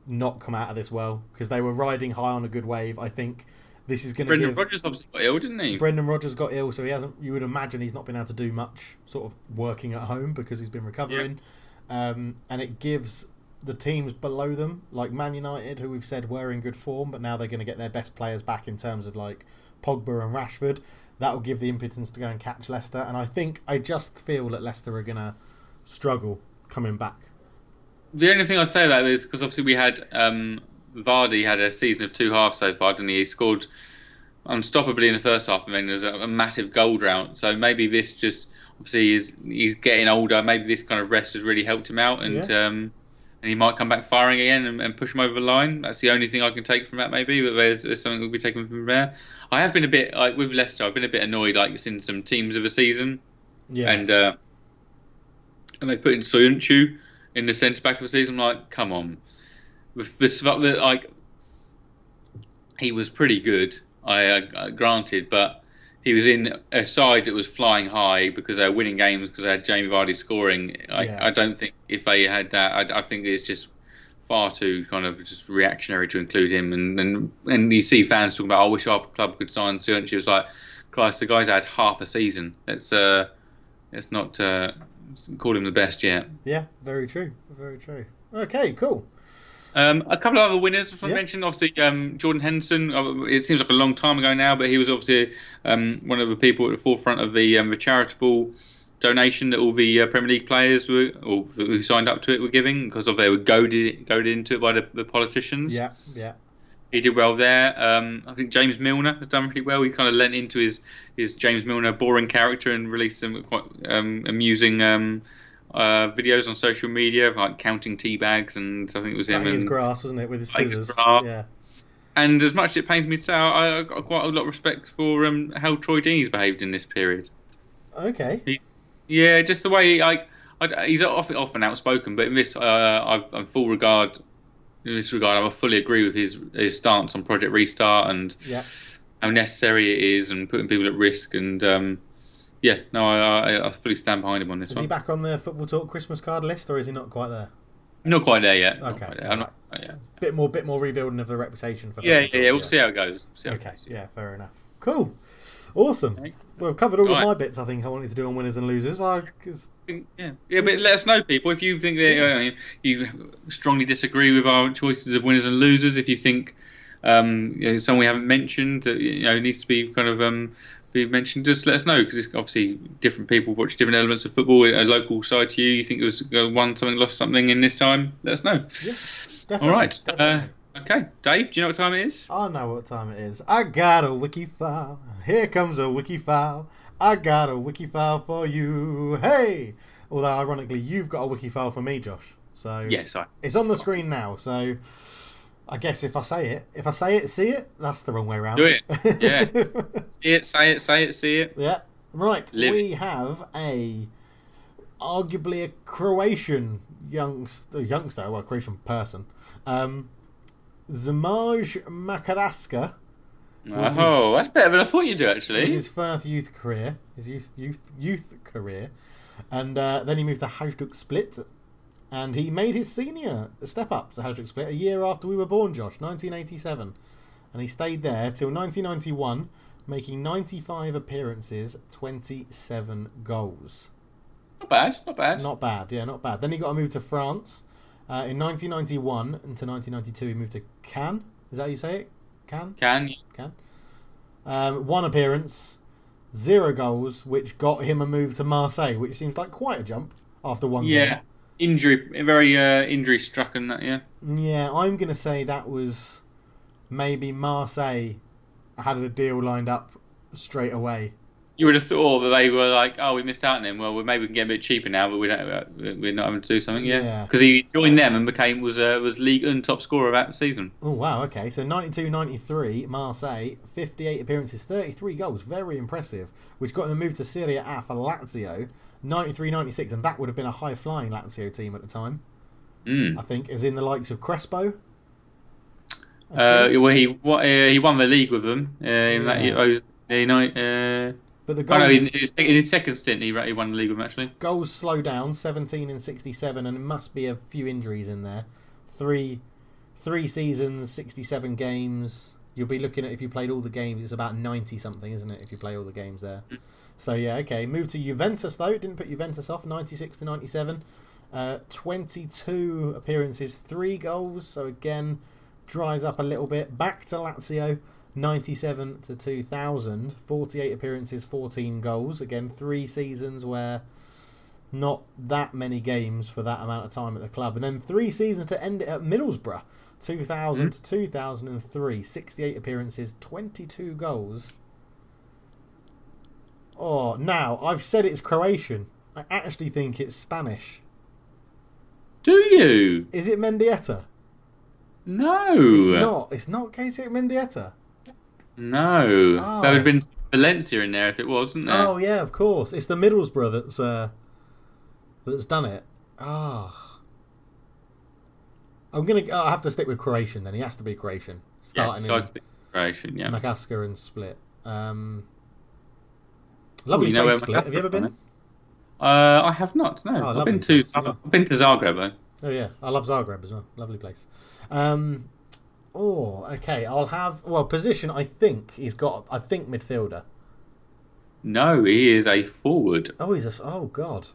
not come out of this well because they were riding high on a good wave. I think this is going to Brendan Rodgers obviously got ill, didn't he? Brendan Rodgers got ill, so he hasn't. You would imagine he's not been able to do much sort of working at home because he's been recovering, and it gives the teams below them, like Man United, who we've said were in good form, but now they're going to get their best players back in terms of like Pogba and Rashford. That will give the impotence to go and catch Leicester, and I just feel that Leicester are going to struggle coming back. The only thing I'd say about this, because obviously we had Vardy had a season of two halves so far, didn't he? He scored unstoppably in the first half, and then there's a massive goal drought. So maybe this just obviously he's getting older. Maybe this kind of rest has really helped him out, and he might come back firing again and push him over the line. That's the only thing I can take from that, maybe. But there's something we'll be taken from there. I have been a bit like with Leicester. I've been a bit annoyed, like it's in some teams of the season, and they put in Soyuncu in the centre back of the season. I'm like, come on, with this, like he was pretty good. I granted, but he was in a side that was flying high because they were winning games because they had Jamie Vardy scoring. I don't think if they had that, I think it's just far too kind of just reactionary to include him. And you see fans talking about, I wish our club could sign Soyuncu. It's like, Christ, the guy's had half a season. It's not called him the best yet. Yeah, very true. Very true. Okay, cool. A couple of other winners I mentioned, obviously Jordan Henderson. It seems like a long time ago now, but he was obviously one of the people at the forefront of the charitable donation that all the Premier League players who signed up to it were giving because they were goaded into it by the politicians. Yeah. He did well there. I think James Milner has done really well. He kind of lent into his James Milner boring character and released some quite amusing videos on social media, like counting tea bags, and I think it was cutting him his and grass, wasn't it, with his scissors? Yeah. And as much as it pains me to say, I got quite a lot of respect for how Troy Deeney's behaved in this period. Okay. Just the way he's often outspoken, but in this, I'm full regard. In this regard, I fully agree with his stance on Project Restart and how necessary it is and putting people at risk. And I fully stand behind him on this one. Is he back on the Football Talk Christmas card list, or is he not quite there? Not quite there yet. Okay. Bit more rebuilding of the reputation for. We'll see how it goes. Fair enough. Cool. Awesome. Okay. Well, I've covered all of my bits. I think I wanted to do on winners and losers. But let us know, people, if you think that you strongly disagree with our choices of winners and losers. If you think someone we haven't mentioned that needs to be kind of be mentioned, just let us know, because obviously different people watch different elements of football. A local side to you, you think it was won something, lost something in this time? Let us know. Yeah, definitely. All right. Definitely. Okay, Dave, do you know what time it is? I know what time it is. I got a wiki file. Here comes a wiki file. I got a wiki file for you. Hey! Although, ironically, you've got a wiki file for me, Josh. So Yes, it's on the screen now. So I guess if I say it, see it. That's the wrong way around. Do it. Yeah. See it, say it, say it, see it. Yeah. Right. Live. We have arguably a Croatian youngster, well, Croatian person. Zamaj Makaraska. Oh, that's better than I thought you'd do, actually. It was his first youth career, and then he moved to Hajduk Split, and he made his senior step up to Hajduk Split a year after we were born, Josh, 1987, and he stayed there till 1991, making 95 appearances, 27 goals. Not bad, not bad. Not bad, yeah, not bad. Then he got a move to France. In 1991 into 1992, he moved to Cannes. Is that how you say it? Cannes? Can. One appearance, 0 goals, which got him a move to Marseille, which seems like quite a jump after one game. Yeah, very injury struck in that, yeah. Yeah, I'm going to say that was maybe Marseille had a deal lined up straight away. You would have thought that they were like, oh, we missed out on him. Well, maybe we can get a bit cheaper now, but we're not having to do something. Yeah, because he joined them and was Ligue 1 top scorer of that season. Oh wow, okay. So 92-93, Marseille, 58 appearances, 33 goals, very impressive. Which got him a move to Serie A for Lazio, 93-96, and that would have been a high flying Lazio team at the time. I think, as in the likes of Crespo. Well, he won the league with them in that year. But the goals, in his second stint, he won the league with them, actually. Goals slow down, 17 and 67, and there must be a few injuries in there. Three seasons, 67 games. You'll be looking at, if you played all the games, it's about 90 something, isn't it? If you play all the games there. So yeah, okay. Moved to Juventus though. Didn't put Juventus off. 96 to 97. 22 appearances, 3 goals. So again, dries up a little bit. Back to Lazio. 97 to 2000, 48 appearances, 14 goals. Again, 3 seasons where not that many games for that amount of time at the club. And then 3 seasons to end it at Middlesbrough, 2000 to 2003, 68 appearances, 22 goals. Oh, now, I've said it's Croatian. I actually think it's Spanish. Do you? Is it Mendieta? No. It's not. It's not Kasek Mendieta. No, Oh. There would have been Valencia in there if it was, wouldn't there? Oh yeah, of course. It's the Middlesbrough that's done it. Ah, I have to stick with Croatian then. He has to be Croatian. Starting in Croatian, yeah. Makarska and Split. Lovely place, Split. Have you ever been? I have not. No, Oh, I've been to Zagreb though. Oh yeah, I love Zagreb as well. Lovely place. Oh, okay. I'll have position. I think midfielder. No, he is a forward. Oh God.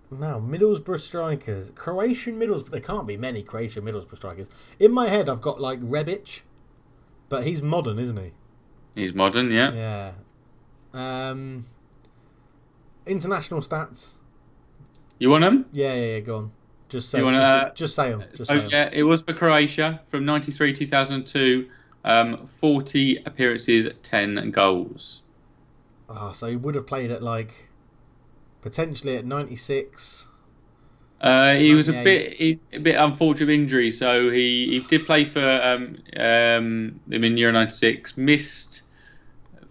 Now Middlesbrough strikers, Croatian Middlesbrough. There can't be many Croatian Middlesbrough strikers. In my head, I've got like Rebic, but he's modern, isn't he? He's modern, yeah. Yeah. International stats. You want him? Yeah. Go on. Just say them. Yeah, it was for Croatia from 93-2002. 40 appearances, 10 goals. Oh, so he would have played at potentially at 96. He was a bit unfortunate injury, so he did play for them in Euro 96, missed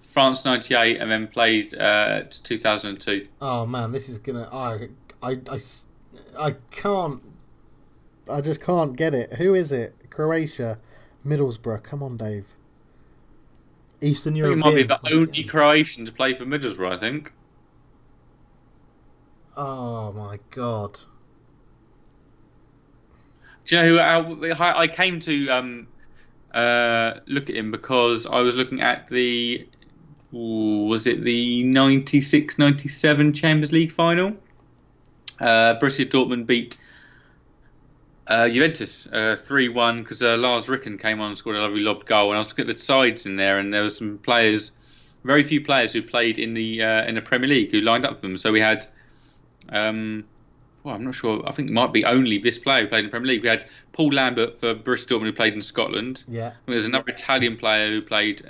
France 98, and then played to 2002. Oh man, this is gonna. I can't. I just can't get it. Who is it? Croatia, Middlesbrough. Come on, Dave. Eastern European. He might be the only Croatian to play for Middlesbrough, I think. Oh my God. Do you know who I came to look at him because I was looking at was it the 96-97 Champions League final? Borussia Dortmund beat Juventus 3-1 because Lars Ricken came on and scored a lovely lobbed goal, and I was looking at the sides in there, and there were some players, very few players who played in the Premier League who lined up for them. So we had, well, I'm not sure. I think it might be only this player who played in the Premier League. We had Paul Lambert for Bristol Dortmund who played in Scotland. Yeah. There's another Italian player who played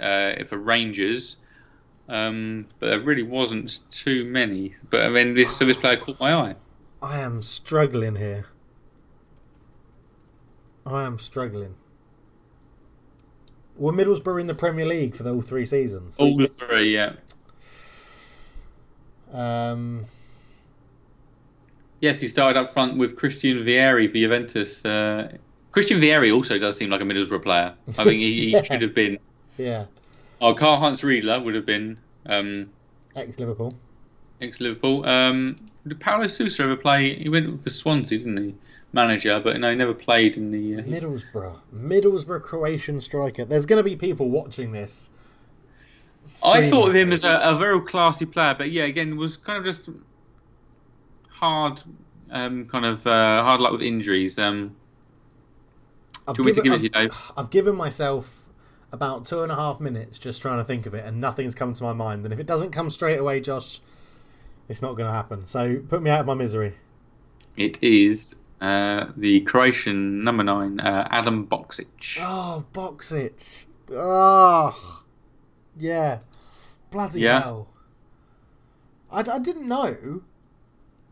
for Rangers. But there really wasn't too many. But I mean, this player caught my eye. I am struggling here. Were Middlesbrough in the Premier League for all 3 seasons? All 3, yeah. Yes, he started up front with Christian Vieri for Juventus. Christian Vieri also does seem like a Middlesbrough player. I think he should have been. Yeah. Oh, Karl-Heinz Riedler would have been. Ex-Liverpool. Did Paulo Sousa ever play? He went for Swansea, didn't he? Manager, but no, he never played in the. Middlesbrough Croatian striker. There's going to be people watching this. I thought of him as a very classy player, but yeah, again, was kind of just hard luck with injuries. Do you want me to give it to you, Dave? I've given myself about 2.5 minutes just trying to think of it, and nothing's come to my mind. And if it doesn't come straight away, Josh, it's not going to happen. So put me out of my misery. It is the Croatian number 9, Adam Boksic. Oh, Boksic. Oh, yeah. Bloody hell. I didn't know.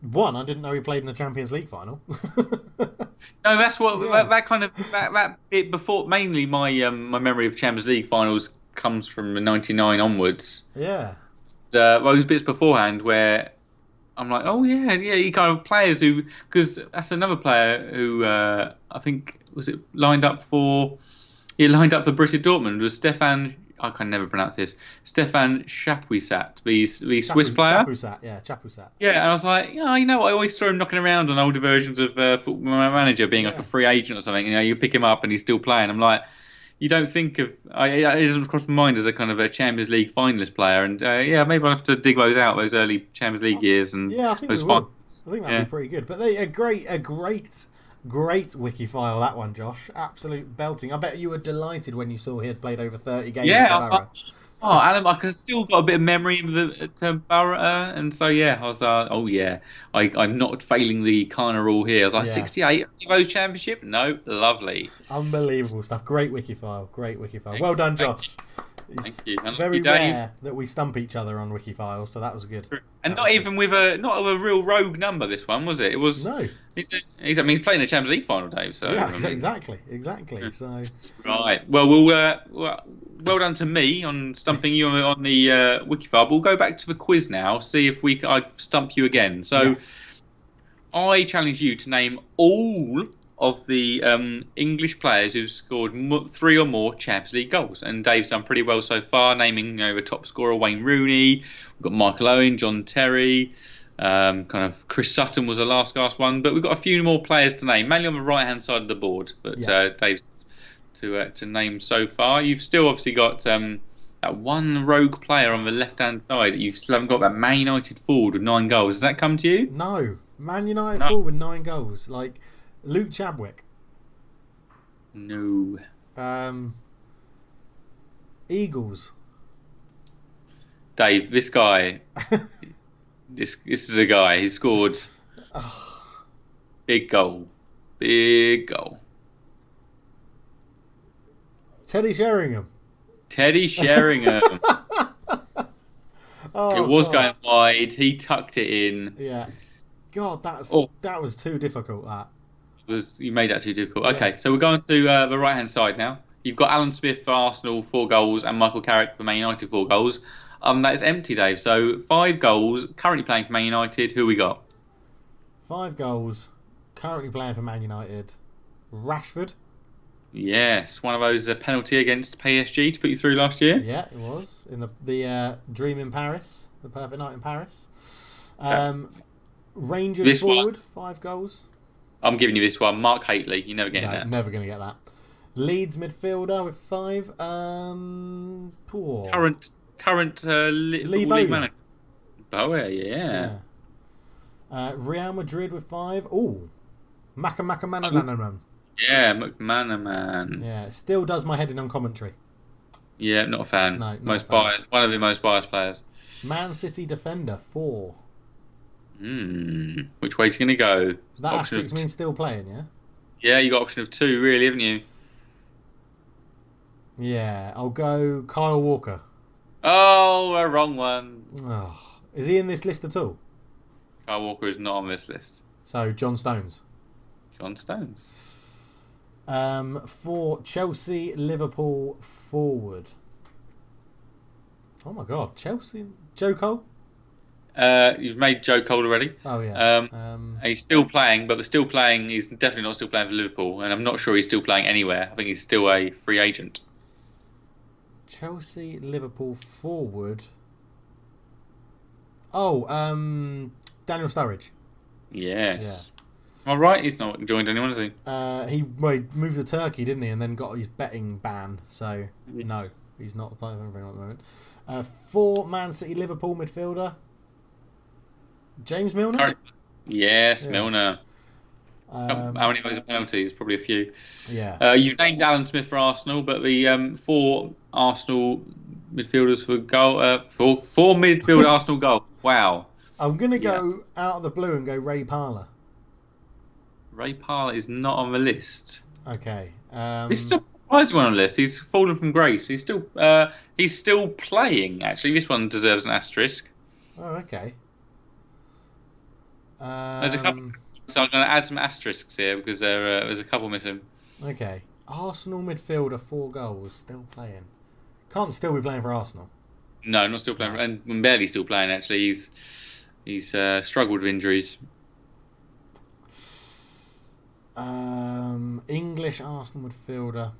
One, I didn't know he played in the Champions League final. No, that's what that bit before. Mainly my memory of Champions League finals comes from the '99 onwards. Yeah. Those bits beforehand where I'm like, oh yeah, he kind of players who, because that's another player who I think lined up for Borussia Dortmund was Stefan. I can never pronounce this. Stefan Chapuisat, the Swiss player. Chapuisat. Yeah, and I was like, yeah, you know what? I always saw him knocking around on older versions of Football Manager, being like a free agent or something. You know, you pick him up and he's still playing. I'm like, you don't think of it doesn't cross my mind as a kind of a Champions League finalist player. And maybe I'll have to dig those out, those early Champions League years. And I think those I think that'd be pretty good. But a great wiki file, that one, Josh. Absolute belting. I bet you were delighted when you saw he had played over 30 games for I was Borough. like, oh, Adam, I can still got a bit of memory of Borough, and so I was oh yeah, I'm not failing the Kana rule here. I was like 68 Evo's Championship. No, lovely, unbelievable stuff. Great wiki file. Well done, Josh. Thank you. Very rare that we stump each other on wiki files, so that was good. And not even with a real rogue number. This one was it? It was no. He's playing the Champions League final, Dave. So exactly. So right. Well, well done to me on stumping you on the wiki file. We'll go back to the quiz now. See if I stump you again. So I challenge you to name all of the English players who've scored 3 or more Champions League goals. And Dave's done pretty well so far, naming the top scorer Wayne Rooney. We've got Michael Owen, John Terry, kind of Chris Sutton was the last one. But we've got a few more players to name, mainly on the right-hand side of the board. But Dave's to name so far. You've still obviously got that one rogue player on the left-hand side that you still haven't got, that Man United forward with 9 goals. Has that come to you? No. Man United forward with 9 goals. Like Luke Chadwick. No. Eagles. Dave, this guy. this is a guy. He scored big goal. Teddy Sheringham. It was going wide. He tucked it in. Yeah. God, that was too difficult. You made that too difficult. Okay, so we're going to the right-hand side now. You've got Alan Smith for Arsenal, 4 goals, and Michael Carrick for Man United, 4 goals. That is empty, Dave. So 5 goals, currently playing for Man United. Who we got? 5 goals, currently playing for Man United. Rashford. Yes, one of those penalty against PSG to put you through last year. Yeah, it was in the Dream in Paris, the perfect night in Paris. Rangers this forward, one, 5 goals. I'm giving you this one, Mark Haitley. You're never getting that. Never going to get that. Leeds midfielder with 5. Current Lee league manager. Bower, yeah. Real Madrid with 5. Ooh. Macamanaman. Yeah, McManaman. Yeah, it still does my head in on commentary. Yeah, not a fan. No, not Most a fan. biased. One of the most biased players. Man City defender 4. Which way's he going to go? That Option asterisk means still playing, yeah? Yeah, you got option of 2, really, haven't you? Yeah, I'll go Kyle Walker. Oh, a wrong one. Oh, is he in this list at all? Kyle Walker is not on this list. So, John Stones. John Stones. For Chelsea, Liverpool forward. Oh my God, Chelsea. Joe Cole? You've made Joe Cole already. Oh, yeah. He's still playing, but still playing. He's definitely not still playing for Liverpool, and I'm not sure he's still playing anywhere. I think he's still a free agent. Chelsea, Liverpool forward. Oh, Daniel Sturridge. Yes. All right, he's not joined anyone, has he? He moved to Turkey, didn't he? And then got his betting ban. So, no, he's not playing for anyone at the moment. For Man City, Liverpool midfielder. James Milner? Yes, Yeah. Milner. How many of those are penalties? Probably a few. Yeah. You've named Alan Smith for Arsenal, but the 4 Arsenal midfielders for goal, 4 midfield Arsenal goal. Wow. I'm going to go out of the blue and go Ray Parlour. Ray Parlour is not on the list. Okay. This is a surprising one on the list. He's fallen from grace. He's still playing. Actually, this one deserves an asterisk. Oh, okay. There's a couple, so I'm going to add some asterisks here because there's a couple missing. Okay. Arsenal midfielder, 4 goals, still playing. Can't still be playing for Arsenal. No, not still playing, and barely still playing. Actually, he's struggled with injuries. English Arsenal midfielder.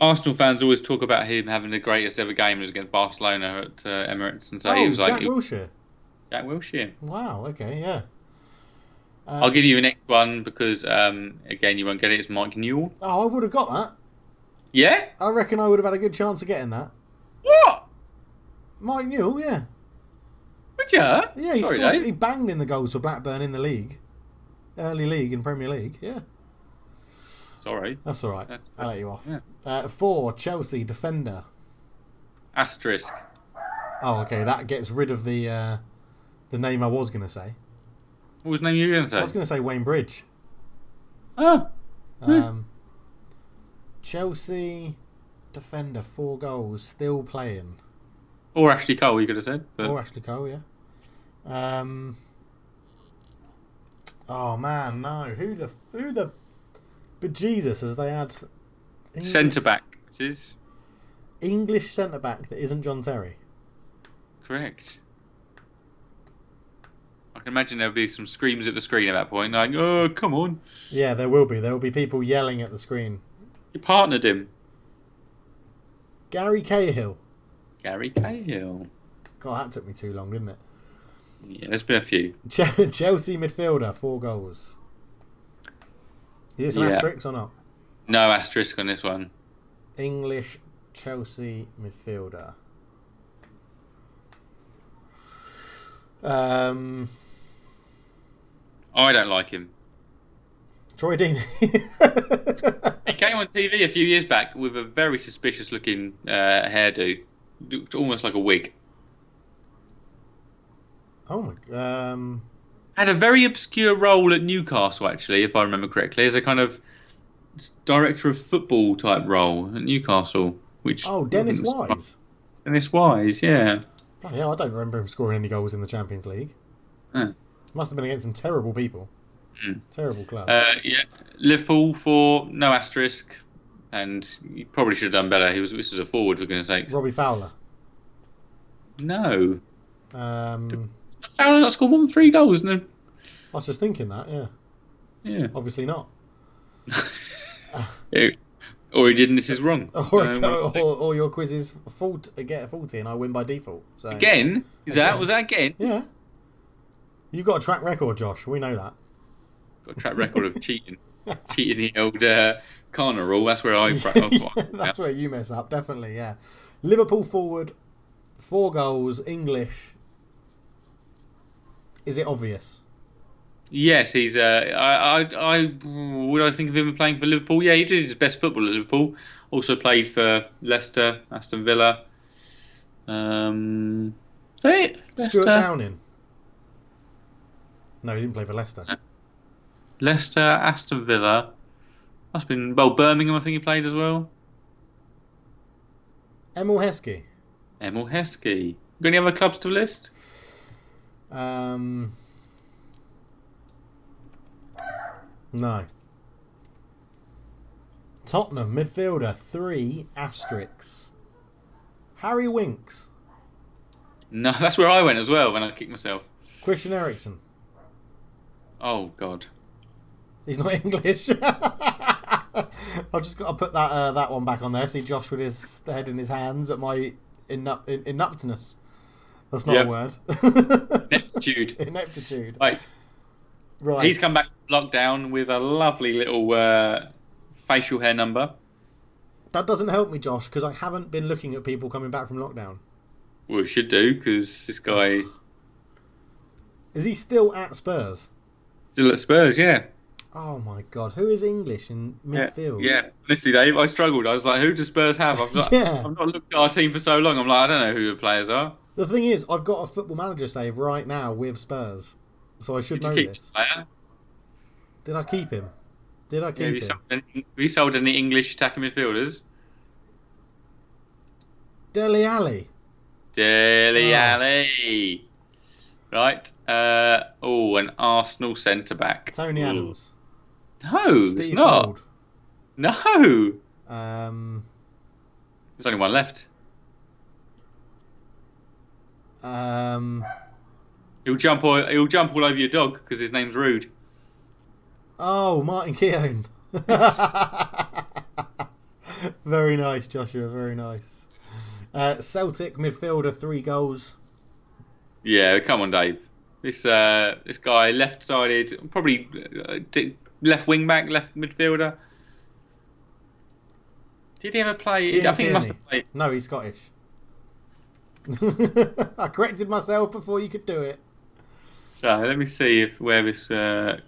Arsenal fans always talk about him having the greatest ever game was against Barcelona at Emirates, and so he was Jack Wilshere. Jack Wilshere. Wow. Okay. Yeah. I'll give you a next one because again you won't get it. It's Mike Newell. Oh, I would have got that. Yeah. I reckon I would have had a good chance of getting that. What? Mike Newell, yeah. Would you? Yeah, Sorry, Dave. he banged in the goals for Blackburn in the league. Early league in Premier League, yeah. Sorry. That's all right. I'll let you off. Yeah. 4, Chelsea, defender. Asterisk. Oh, okay, that gets rid of the name I was going to say. What was the name you were going to say? I was going to say Wayne Bridge. Oh. Chelsea, defender, 4 goals, still playing. Or Ashley Cole, you could have said. But... Or Ashley Cole, yeah. Oh man, no. Who the bejesus has they had? Centre back. English centre back that isn't John Terry. Correct. I can imagine there'll be some screams at the screen at that point, like, "Oh, come on!" Yeah, there will be. There will be people yelling at the screen. You partnered him. Gary Cahill. Gary Cahill. God, that took me too long, didn't it? Yeah, there's been a few. Chelsea midfielder, 4 goals. Is this an asterisk or not? No asterisk on this one. English Chelsea midfielder. I don't like him. Troy Deeney. He came on TV a few years back with a very suspicious looking hairdo. Looked almost like a wig. Oh my. Had a very obscure role at Newcastle, actually, if I remember correctly, as a kind of director of football type role at Newcastle. Dennis Wise. Dennis Wise, yeah. Bloody hell, I don't remember him scoring any goals in the Champions League. Must have been against some terrible people. Terrible clubs. Liverpool for no asterisk, and he probably should have done better. This was a forward, for goodness sakes. Robbie Fowler. No. Fowler not scored more than 3 goals. No. I was just thinking that, yeah. Yeah. Obviously not. Or he didn't, this is wrong. Or your quiz is get a 40 and I win by default. So. Again? Was that again? Yeah. You've got a track record, Josh. We know that. Got a track record of cheating. Cheating the old Carner rule. That's where I... That's where you mess up, definitely, yeah. Liverpool forward, 4 goals, English. Is it obvious? Yes, he's. Would I think of him playing for Liverpool? Yeah, he did his best football at Liverpool. Also played for Leicester, Aston Villa. Um, Stuart Leicester, Downing. No, he didn't play for Leicester. Leicester, Aston Villa. Must have been Birmingham. I think he played as well. Emil Heskey. Emil Heskey. Got any other clubs to list? No. Tottenham midfielder 3 asterisks. Harry Winks. No, that's where I went as well when I kicked myself. Christian Eriksen. Oh God. He's not English. I've just got to put that one back on there. See Josh with his head in his hands at my inaptness. That's not a word. Ineptitude. Ineptitude. Right. He's come back from lockdown with a lovely little facial hair number. That doesn't help me, Josh, because I haven't been looking at people coming back from lockdown. Well, we should do, because this guy... Is he still at Spurs? Still at Spurs, yeah. Oh my God, who is English in midfield? Yeah. Honestly, Dave, I struggled. I was like, who does Spurs have? I've not looked at our team for so long. I'm like, I don't know who the players are. The thing is, I've got a Football Manager save right now with Spurs, so I should know this. Did I keep him? Have you sold any English attacking midfielders? Dele Alli. Right. An Arsenal centre-back. Tony Adams. No, Steve it's not. Bold. No. There's only one left. He'll jump all over your dog because his name's Rude. Oh, Martin Keown. Very nice, Joshua. Very nice. Celtic midfielder, 3 goals. Yeah, come on, Dave. This guy, left-sided, probably left wing-back, left midfielder. Did he ever play? I think he must have played. No, he's Scottish. I corrected myself before you could do it. So let me see where this guy.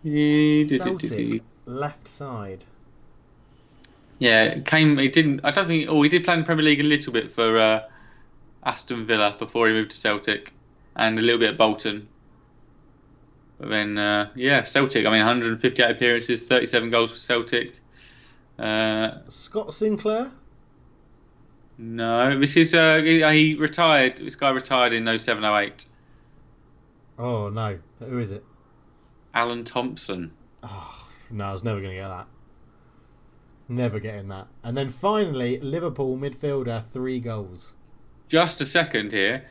Celtic left side. Yeah, he didn't. I don't think. Oh, he did play in the Premier League a little bit for Aston Villa before he moved to Celtic, and a little bit at Bolton. But then, Celtic. I mean, 158 appearances, 37 goals for Celtic. Scott Sinclair. No, this is he retired. This guy retired in 07/08. Oh no, who is it? Alan Thompson. Oh no, I was never going to get that. Never getting that. And then finally, Liverpool midfielder, 3 goals. Just a second here.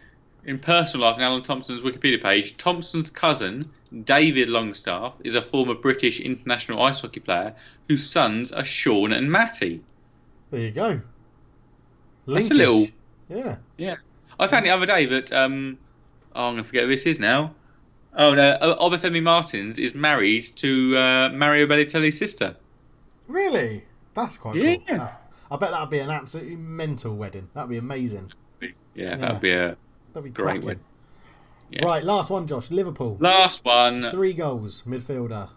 In personal life, on Alan Thompson's Wikipedia page, Thompson's cousin, David Longstaff, is a former British international ice hockey player whose sons are Sean and Matty. There you go. Linkage. That's a little... Yeah. Yeah. I found the other day that... I'm going to forget who this is now. Oh, no. Obafemi Martins is married to Mario Balotelli's sister. Really? That's quite cool. I bet that'd be an absolutely mental wedding. That'd be amazing. Yeah, that'd be great wedding. Yeah. Right, last one, Josh. Liverpool. Last one. 3 goals, midfielder.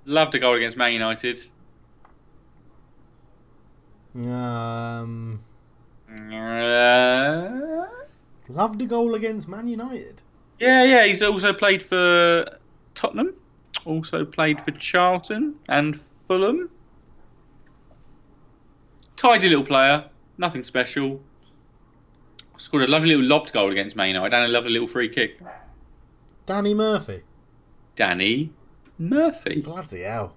Loved a goal against Man United. Loved a goal against Man United. Yeah. He's also played for Tottenham. Also played for Charlton and Fulham. Tidy little player, nothing special. Scored a lovely little lobbed goal against Man United and a lovely little free kick. Danny Murphy. Bloody hell.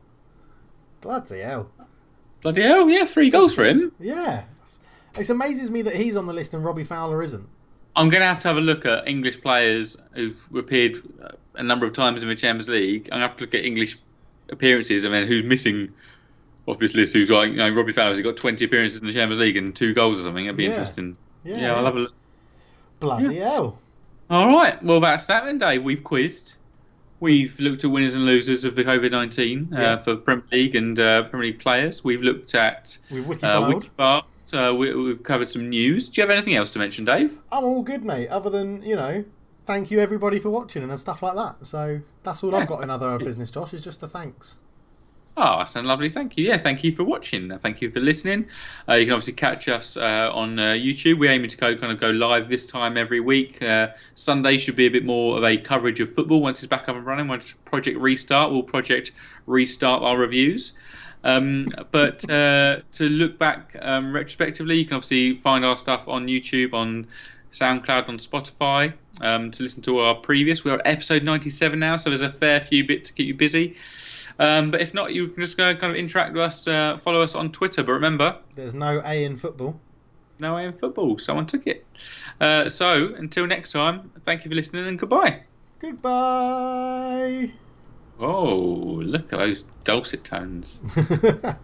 Yeah, 3 goals for him. Yeah. It amazes me that he's on the list and Robbie Fowler isn't. I'm going to have a look at English players who've appeared a number of times in the Champions League. I'm going to have to look at English appearances and then who's missing off this list. Who's like, Robbie Fowler's got 20 appearances in the Champions League and 2 goals or something. That'd be interesting. Yeah, I'll have a look. Bloody hell. All right. Well, that's that then, Dave. We've quizzed. We've looked at winners and losers of the COVID-19 for Premier League and Premier League players. We've looked at Wikifiled. We've covered some news. Do you have anything else to mention, Dave? I'm all good, mate. Other than, thank you everybody for watching and stuff like that. So that's all I've got in other business, Josh, is just the thanks. Oh, that's a lovely thank you. Yeah, thank you for watching. Thank you for listening. You can obviously catch us on YouTube. We're aiming to go live this time every week. Sunday should be a bit more of a coverage of football once it's back up and running. Once Project Restart, we'll Project Restart our reviews. But to look back retrospectively, you can obviously find our stuff on YouTube, on SoundCloud, on Spotify. To listen to our previous, we're at episode 97 now, so there's a fair few bits to keep you busy. But if not, you can just go kind of interact with us, follow us on Twitter. But remember, there's no A in football. No A in football. Someone took it. So until next time, thank you for listening and goodbye. Goodbye. Oh, look at those dulcet tones.